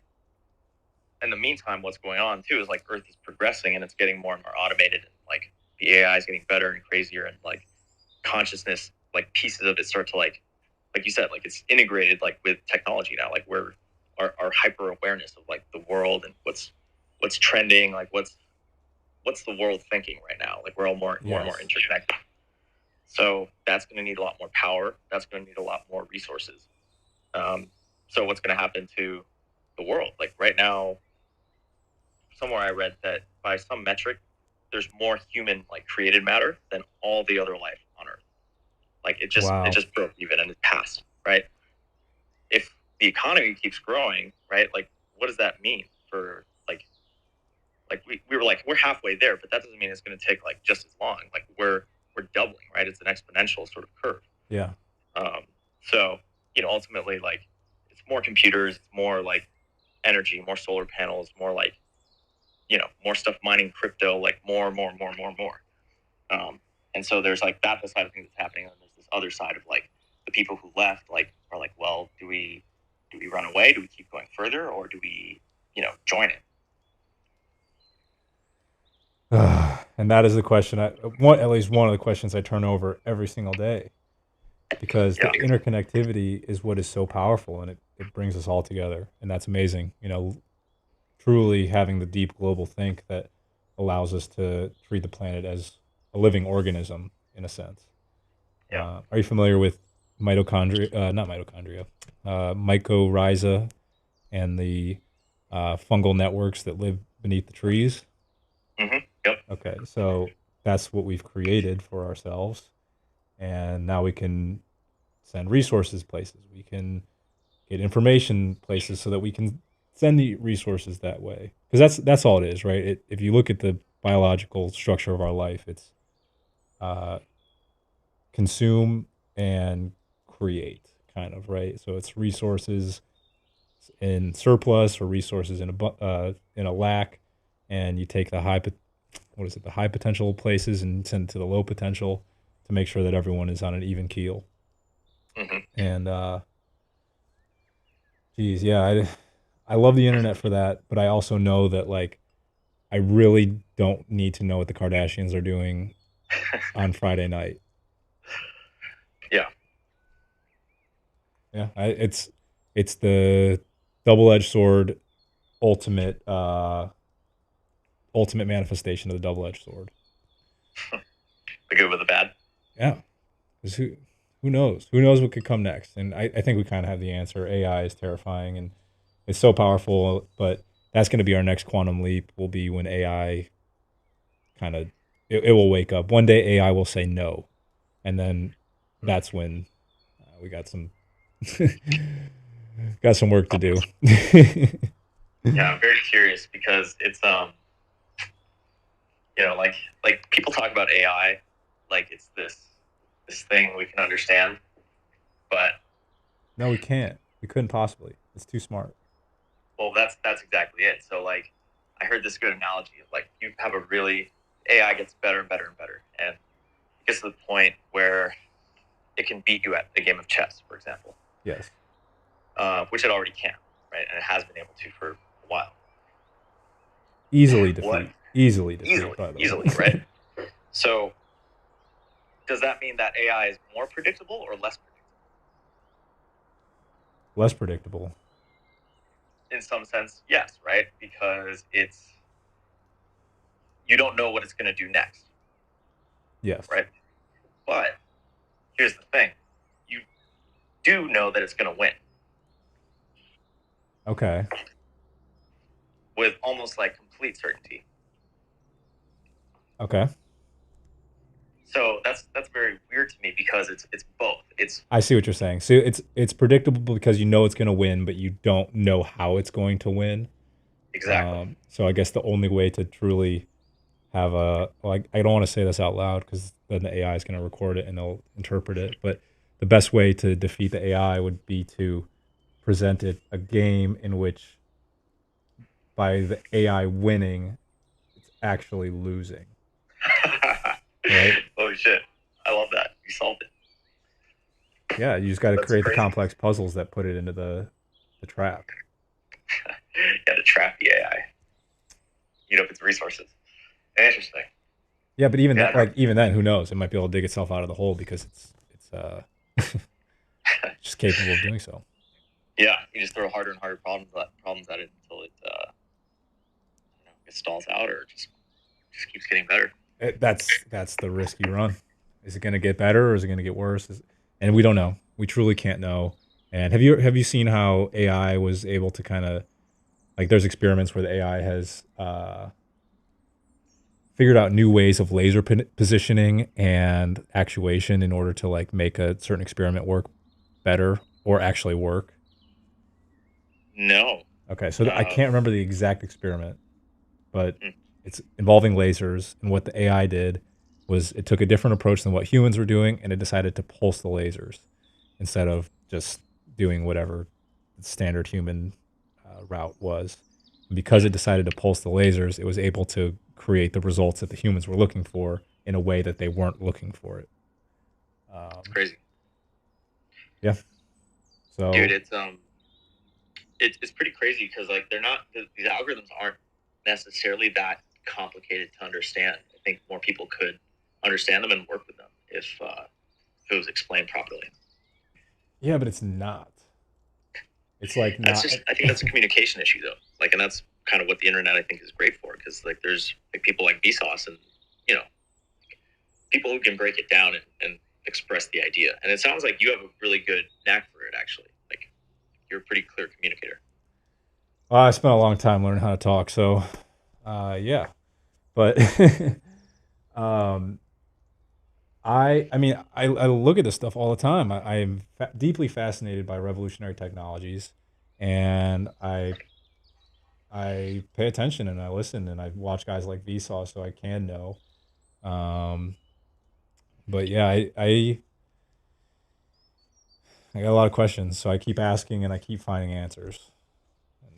in the meantime, what's going on too is like Earth is progressing and it's getting more and more automated and like the AI is getting better and crazier, and like consciousness, like pieces of it start to like you said, like it's integrated like with technology now. Like we're our hyper awareness of like the world and what's trending, like what's the world thinking right now. Like we're all more and more interconnected. So that's going to need a lot more power. That's going to need a lot more resources. So what's going to happen to the world? Like right now, somewhere I read that by some metric, there's more human like created matter than all the other life on Earth. Like it just broke even and it passed, right? If the economy keeps growing, right? Like what does that mean for like we were like we're halfway there, but that doesn't mean it's going to take like just as long. Like we're doubling, right? It's an exponential sort of curve. Yeah. So ultimately, like it's more computers, it's more like energy, more solar panels, more like more stuff mining crypto, like more. And so there's like that side of things that's happening, and there's this other side of like the people who left, like are like, well, do we run away? Do we keep going further, or do we join it? And that is the question. At least one of the questions I turn over every single day, because the interconnectivity is what is so powerful, and it brings us all together, and that's amazing. Truly having the deep global think that allows us to treat the planet as a living organism in a sense. Yeah. Are you familiar with mitochondria? Not mitochondria, mycorrhiza, and the fungal networks that live beneath the trees. Mm-hmm. Yep. Okay, so that's what we've created for ourselves, and now we can send resources places. We can get information places so that we can send the resources that way. Because that's all it is, right? If you look at the biological structure of our life, it's uh, consume and create, kind of, right? So it's resources in surplus or resources in a lack, and you take the the high potential places and send it to the low potential to make sure that everyone is on an even keel. Mm-hmm. And geez, yeah, I love the internet for that, but I also know that like I really don't need to know what the Kardashians are doing on Friday night. Yeah. Yeah, it's the double-edged sword, ultimate ultimate manifestation of the double-edged sword. The good with the bad. Yeah, because who knows? Who knows what could come next? And I think we kind of have the answer. AI is terrifying and it's so powerful, but that's going to be our next quantum leap. Will be when AI kind of it will wake up one day. AI will say no, and then that's when we got some got some work to do. Yeah, I'm very curious because it's like people talk about AI like it's this thing we can understand, but no, we can't. We couldn't possibly. It's too smart. well, that's exactly it. So like I heard this good analogy of like you have a really AI gets better and better and better, and it gets to the point where it can beat you at a game of chess, for example. Yes. Which it already can, right? And it has been able to for a while. Easily defeat. Easily, by the way. Right? So does that mean that AI is more predictable or less predictable? Less predictable. In some sense, yes, right? Because you don't know what it's going to do next. Yes. Right? But here's the thing. You do know that it's going to win. Okay. With almost like complete certainty. Okay. So that's very weird to me because it's both. I see what you're saying. So it's predictable because you know it's going to win, but you don't know how it's going to win. Exactly. So I guess the only way to truly have I don't want to say this out loud because then the AI is going to record it and they'll interpret it. But the best way to defeat the AI would be to present it a game in which by the AI winning, it's actually losing. Right? Holy shit. I love that. You solved it. Yeah, you just got to create the complex puzzles that put it into the trap. Yeah, to trap the AI. Eat up its resources. Interesting. Yeah, but even Yeah, that, like even then, who knows? It might be able to dig itself out of the hole because it's just capable of doing so. yeah. You just throw harder and harder problems at it until it, it stalls out or just keeps getting better. That's the risk you run. Is it going to get better or is it going to get worse? And we don't know. We truly can't know. And have you seen how AI was able to kind of like there's experiments where the AI has figured out new ways of laser positioning and actuation in order to like make a certain experiment work better or actually work. No. Okay, so I Um, can't remember the exact experiment, but hmm, it's involving lasers. And what the AI did was it took a different approach than what humans were doing, and it decided to pulse the lasers instead of just doing whatever the standard human route was. And because it decided to pulse the lasers, it was able to create the results that the humans were looking for in a way that they weren't looking for it. it's Um, crazy, yeah. dude. So It's pretty crazy because like these algorithms aren't necessarily that complicated to understand. I think more people could understand them and work with them if it was explained properly. yeah, but it's not. It's like not. I think that's a communication issue though. Like, and that's kind of what the internet I think is great for because like there's like people like Vsauce and you know people who can break it down and express the idea. And it sounds like you have a really good knack for it actually. Like you're a pretty clear communicator. Well, I spent a long time learning how to talk, so yeah. But um, I mean, I look at this stuff all the time. I'm deeply fascinated by revolutionary technologies, and I pay attention and I listen and I watch guys like Vsauce so I can know. Um, but yeah, I got a lot of questions, so I keep asking and I keep finding answers.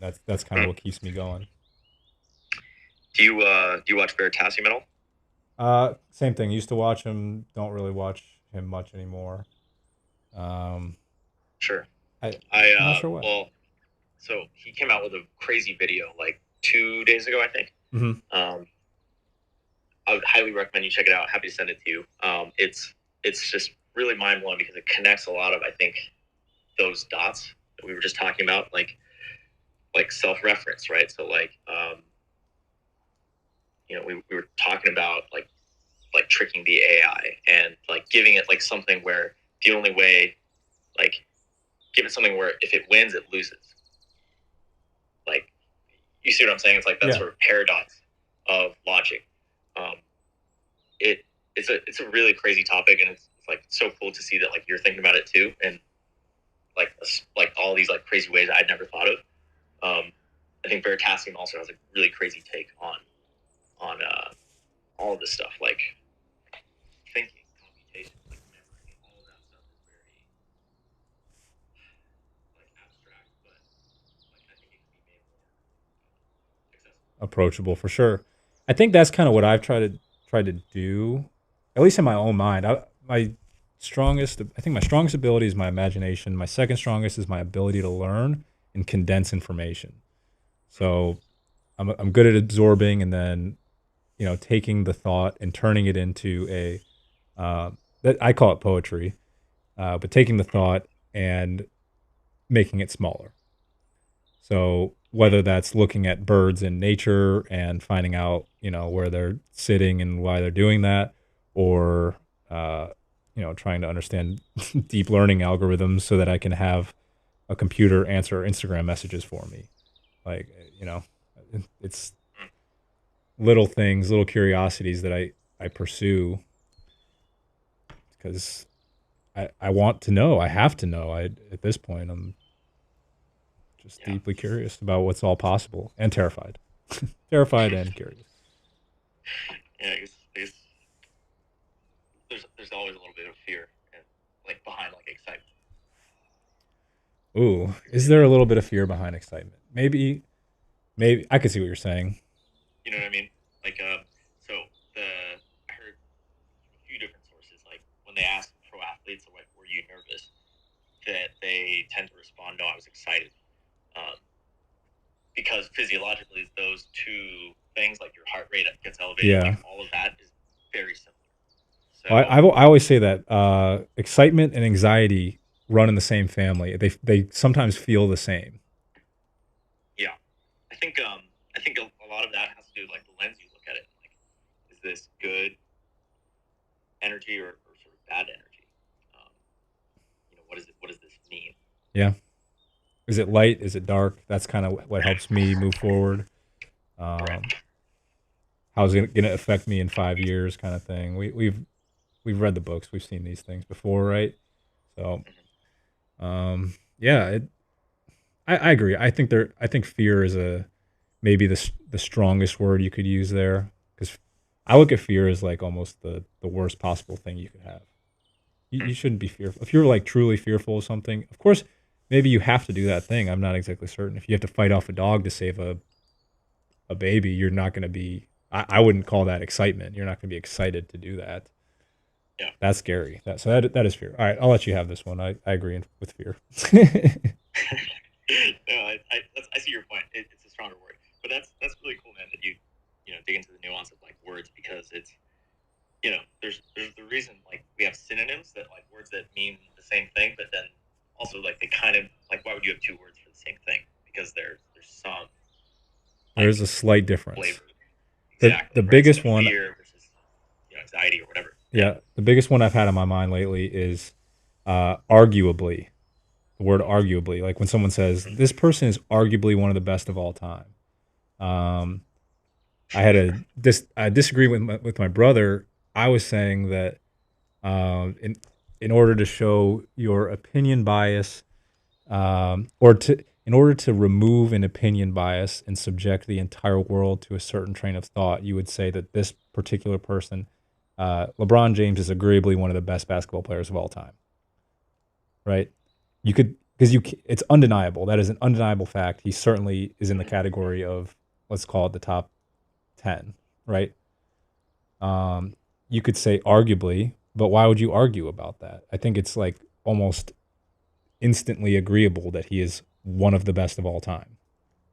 And that's kind of Hmm. what keeps me going. Do you watch Veritasium at all? Same thing. Used to watch him. Don't really watch him much anymore. Um, Sure. I'm I not sure why. well, so he came out with a crazy video like 2 days ago, I think. Hmm. Um, I would highly recommend you check it out. Happy to send it to you. It's just really mind blowing because it connects a lot of I think those dots that we were just talking about, like self reference, right? So like we were talking about like tricking the AI and like giving it like something where the only way like give it something where if it wins it loses. Like you see what I'm saying? It's like that Yeah. sort of paradox of logic. Um, it it's a really crazy topic, and it's like so cool to see that like you're thinking about it too, and like all these like crazy ways I'd never thought of. I think Veritasium also has a really crazy take on all of this stuff, like thinking, computation, like memory, all of that stuff is very like abstract, but like I think it can be made more accessible. Approachable for sure. I think that's kind of what I've tried to do, at least in my own mind. I think my strongest ability is my imagination. My second strongest is my ability to learn and condense information. So I'm good at absorbing and then taking the thought and turning it into a that I call it poetry, but taking the thought and making it smaller. So whether that's looking at birds in nature and finding out, where they're sitting and why they're doing that, or uh, trying to understand deep learning algorithms so that I can have a computer answer Instagram messages for me. Like, it's little things, little curiosities that I pursue because I want to know. I have to know. At this point, I'm just Yeah, deeply curious about what's all possible and terrified. Terrified and curious. yeah. I guess there's always a little bit of fear and like behind like excitement. Ooh, is there a little bit of fear behind excitement? Maybe I could see what you're saying. You know what I mean? Like, so I heard from a few different sources, like when they ask pro athletes, like, were you nervous? That they tend to respond, no, I was excited. Um, because physiologically, those two things, like your heart rate gets elevated, like Yeah, all of that is Well, So I always say that excitement and anxiety run in the same family. They sometimes feel the same. yeah, I think a lot of that has to do with like the lens you look at it. Like, is this good energy or sort of bad energy? Um, what is it? What does this mean? Yeah. Is it light? Is it dark? That's kind of what helps me move forward. Right. Um, how's it going to affect me in 5 years, kind of thing. We've read the books. We've seen these things before, right? So, Mm-hmm. yeah, I agree. I think fear is a maybe the strongest word you could use there, because I look at fear as like almost the worst possible thing you could have. You shouldn't be fearful. If you're like truly fearful of something, of course, maybe you have to do that thing. I'm not exactly certain. If you have to fight off a dog to save a baby, you're not going to be. I wouldn't call that excitement. You're not going to be excited to do that. Yeah. That's scary. That is fear. All right, I'll let you have this one. I agree with fear. No, I see your point. It's a stronger word, but that's really cool, man. That you know dig into the nuance of like words because it's there's the reason like we have synonyms that like words that mean the same thing, but then also like they kind of like why would you have two words for the same thing? Because there's some There is like a slight difference. flavor The exactly right. So biggest one, fear versus anxiety or whatever. Yeah. yeah, the biggest one I've had on my mind lately is arguably. The word arguably, like when someone says this person is arguably one of the best of all time. Um, I had a disagreement with my brother. I was saying that in order to show your opinion bias, or to in order to remove an opinion bias and subject the entire world to a certain train of thought, you would say that this particular person, LeBron James, is agreeably one of the best basketball players of all time. Right? You could because it's undeniable. That is an undeniable fact. He certainly is in the category of, let's call it, the top 10. Right? Um, you could say arguably, but why would you argue about that? I think it's like almost instantly agreeable that he is one of the best of all time.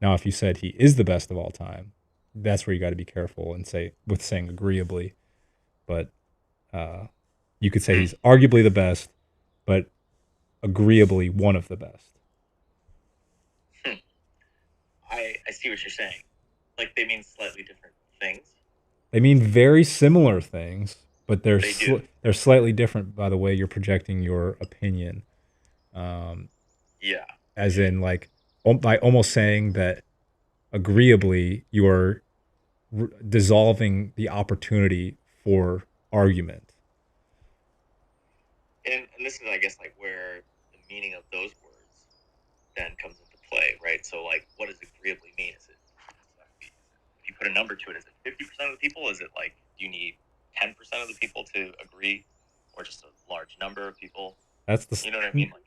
Now, if you said he is the best of all time, that's where you got to be careful and say with saying agreeably. But uh, you could say he's arguably the best, but agreeably one of the best. I see what you're saying. Like they mean slightly different things. They mean very similar things, but They do. they're slightly different by the way you're projecting your opinion. Um, Yeah. as in, like, by almost saying that agreeably, you are dissolving the opportunity for argument. And this is I guess like where the meaning of those words then comes into play, right? So like what does agreeably mean? Is it if you put a number to it, is it 50% of the people? Is it like you need 10% of the people to agree, or just a large number of people? That's the You know what I mean? Like,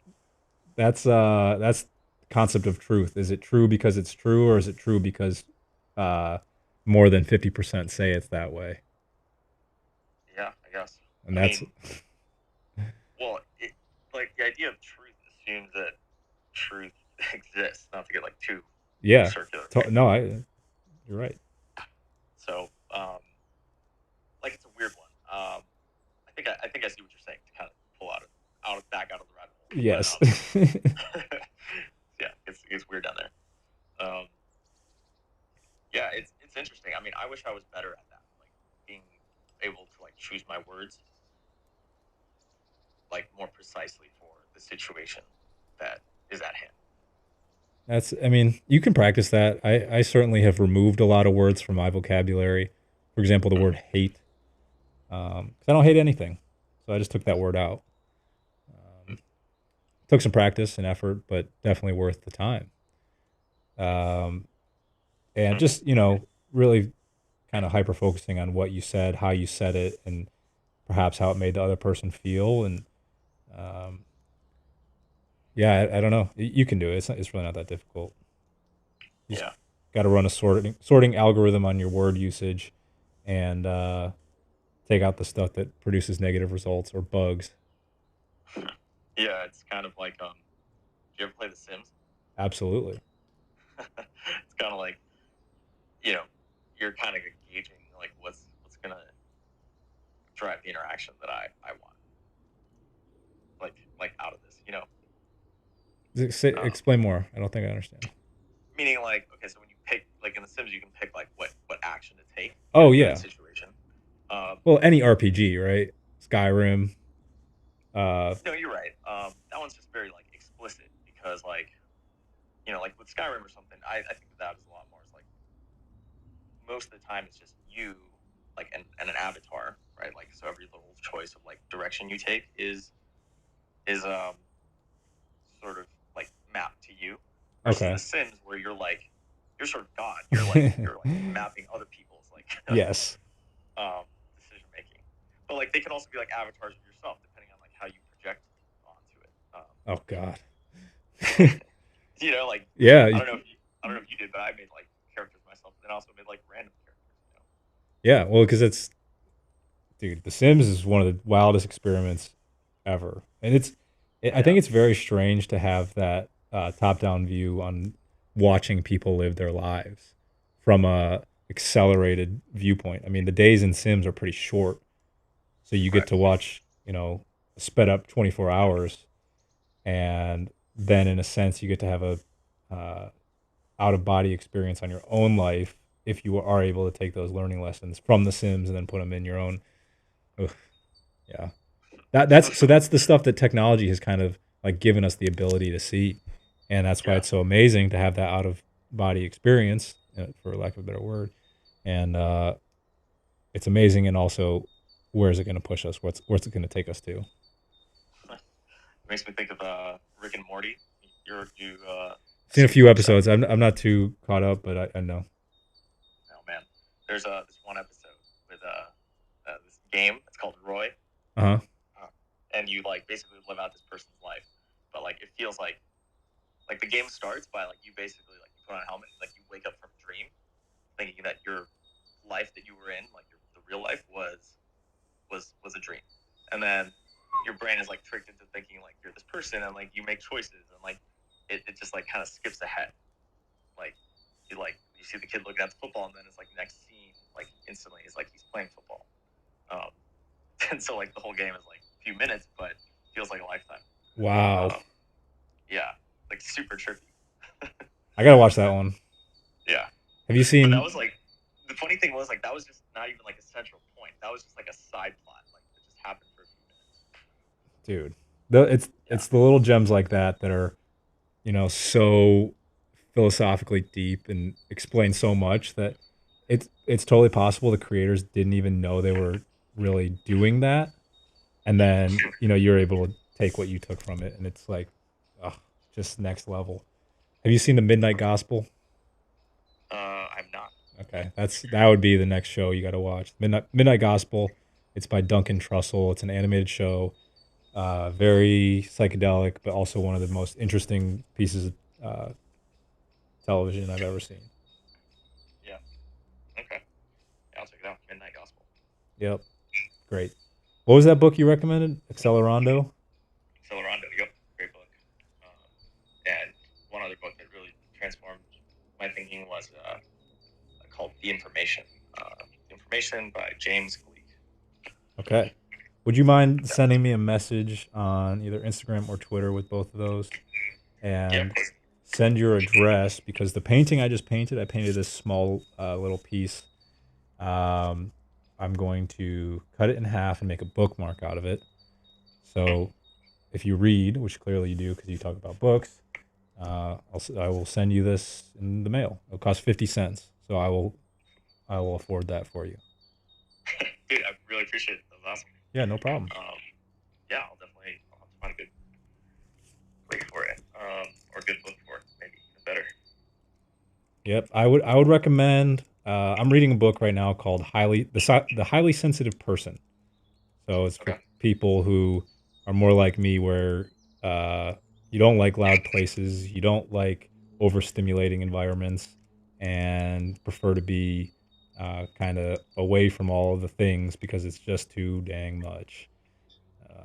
that's the concept of truth. Is it true because it's true, or is it true because uh, more than 50% say it's that way? yeah, I guess. And I that's mean, well, like the idea of truth assumes that truth exists, not to get like too yeah. circular. No, you're right. So, like it's a weird one. I think I see what you're saying to kind of pull back out of the rabbit hole. But Yes. yeah, it's weird down there. Um, yeah, it's interesting. I mean, I wish I was better at that, like being able to like choose my words like more precisely for the situation that is at hand. I mean, you can practice that. I certainly have removed a lot of words from my vocabulary. For example, the word Mm-hmm. hate. 'Cause I don't hate anything. So I just took that word out. Took some practice and effort, but definitely worth the time. Um, and just, really kind of hyper focusing on what you said, how you said it, and perhaps how it made the other person feel. And um, yeah, I don't know. You can do it. It's really not that difficult. You just Yeah, got to run a sorting algorithm on your word usage, and take out the stuff that produces negative results or bugs. yeah. It's kind of like do you ever play The Sims? Absolutely. It's kind of like you know you're kind of gauging like what's gonna drive the interaction that I want, like out of this, you know. Explain more. I don't think I understand. Meaning like, okay, so when you pick, like in The Sims, you can pick like what action to take, Oh in a yeah. situation. Well, any RPG, right? Skyrim. No, you're right. That one's just very like explicit because like, you know, like with Skyrim or something, I think that is a lot more. It's like most of the time it's just you, like, and an avatar, right? Like, so every little choice of like direction you take is sort of like mapped to you. Versus Okay. The Sims, where you're sort of God. You're like mapping other people's like Yes. decision making. But like they can also be like avatars of yourself, depending on like how you project onto it. Oh God. You know, like Yeah. I don't know if you did, but I made like characters myself, and then also made like random characters. You know. Yeah. Well, because it's dude, The Sims is one of the wildest experiments ever, and I Yeah. think it's very strange to have that top-down view on watching people live their lives from a accelerated viewpoint. I mean, the days in Sims are pretty short, so you get Right. to watch, sped up 24 hours, and then in a sense, you get to have a uh, out of body experience on your own life if you are able to take those learning lessons from The Sims and then put them in your own. Ugh, yeah. That's the stuff that technology has kind of like given us the ability to see, and that's why Yeah. it's so amazing to have that out of body experience, for lack of a better word. And it's amazing, and also, where is it going to push us? What's it going to take us to? It makes me think of Rick and Morty. You Seen a seen few clips of? episodes. I'm not too caught up, but I know. Oh man, there's this one episode with this game. It's called Roy, Uh huh. and you like basically live out this person's life, but like it feels like the game starts by like you basically like you put on a helmet, like you wake up from a dream, thinking that your life that you were in, like the real life, was a dream, and then your brain is like tricked into thinking like you're this person, and like you make choices, and like it just like kind of skips ahead, like you see the kid looking at the football, and then it's like next scene, like instantly, is like he's playing football. Um, and so like the whole game is like a few minutes, but feels like a lifetime. Wow. Yeah, like super trippy. I gotta watch that one. Yeah, Have you but that seen? was like the funny thing was like that was just not even like a central point. That was just like a side plot, like that just happened for a few minutes. Dude, it's Yeah, the little gems like that are, so philosophically deep and explain so much that it's totally possible the creators didn't even know they were really doing that, and then you're able to take what you took from it, and it's like, oh, just next level. Have you seen the Midnight Gospel? I'm not. Okay, that would be the next show you got to watch. Midnight Gospel. It's by Duncan Trussell. It's an animated show, very psychedelic, but also one of the most interesting pieces of television I've ever seen. Yeah, okay. Yeah, I'll check it out. Midnight Gospel. Yep, great. What was that book you recommended? Accelerando. Accelerando. Yep, great book. And one other book that really transformed my thinking was called The Information. The Information by James Gleek. Okay. Would you mind sending me a message on either Instagram or Twitter with both of those, Yeah, and send your address, because the painting I painted this small little piece. Um, I'm going to cut it in half and make a bookmark out of it. So if you read, which clearly you do because you talk about books, I will send you this in the mail. It'll cost 50 cents, so I will afford that for you. dude, I really appreciate it. That was awesome. Yeah, no problem. Yeah, I'll have to find a good grade for it, or a good book for it, maybe even better. Yep, I would recommend. I'm reading a book right now called the highly sensitive person. So it's for Okay. people who are more like me, where uh, you don't like loud places, you don't like overstimulating environments, and prefer to be kind of away from all of the things because it's just too dang much. Um,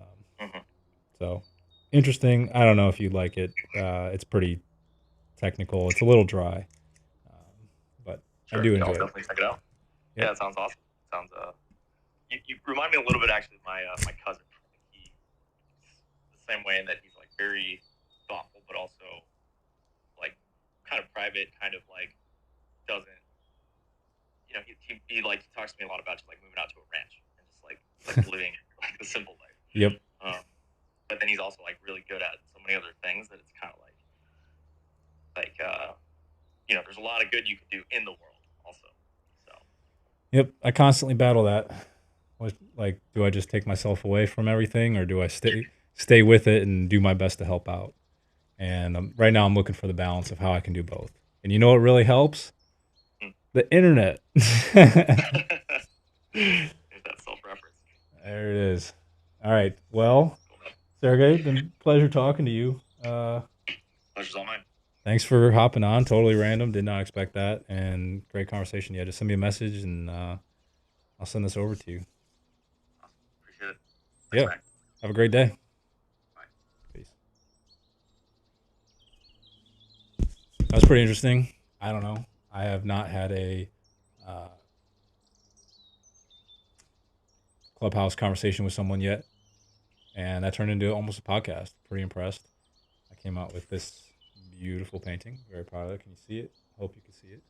Mm-hmm. so interesting. I don't know if you'd like it. It's pretty technical. It's a little dry, but I Sure. do Yeah, I'll enjoy it. definitely check it out. Yeah, Yep. it sounds awesome. Sounds you remind me a little bit actually of my cousin. He's the same way in that he's like very thoughtful, but also like kind of private, kind of like doesn't, you know, he like he talks to me a lot about just like moving out to a ranch and just like living like the simple life. Yep. But then he's also like really good at so many other things that it's kind of like you know, there's a lot of good you could do in the world also. So Yep. I constantly battle that. Like, do I just take myself away from everything, or do I stay with it and do my best to help out? And right now, I'm looking for the balance of how I can do both. And you know what really helps? The internet. there's that self-reference. There it is. All right. Well, Sergey, been a pleasure talking to you. Pleasure's all mine. Thanks for hopping on. Totally random. Did not expect that. And great conversation. Yeah, just send me a message and I'll send this over to you. Awesome. Appreciate it. Thanks, Yeah. Mac. Have a great day. Bye. Peace. That was pretty interesting. I don't know. I have not had a Clubhouse conversation with someone yet. And that turned into almost a podcast. Pretty impressed. I came out with this beautiful painting. Very proud of it. Can you see it? Hope you can see it.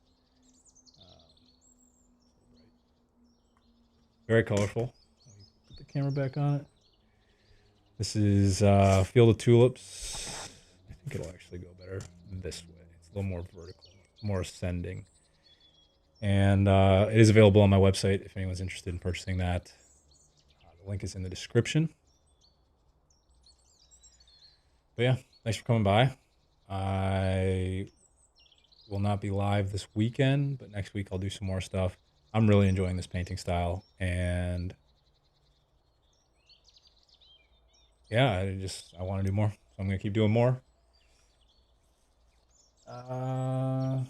Very colorful. Let me put the camera back on it. This is Field of Tulips. I think it'll actually go better this way. It's a little more vertical, more ascending. And it is available on my website if anyone's interested in purchasing that. The link is in the description. But yeah, thanks for coming by. I will not be live this weekend, but next week I'll do some more stuff. I'm really enjoying this painting style, and yeah, I want to do more, so I'm gonna keep doing more. That's all.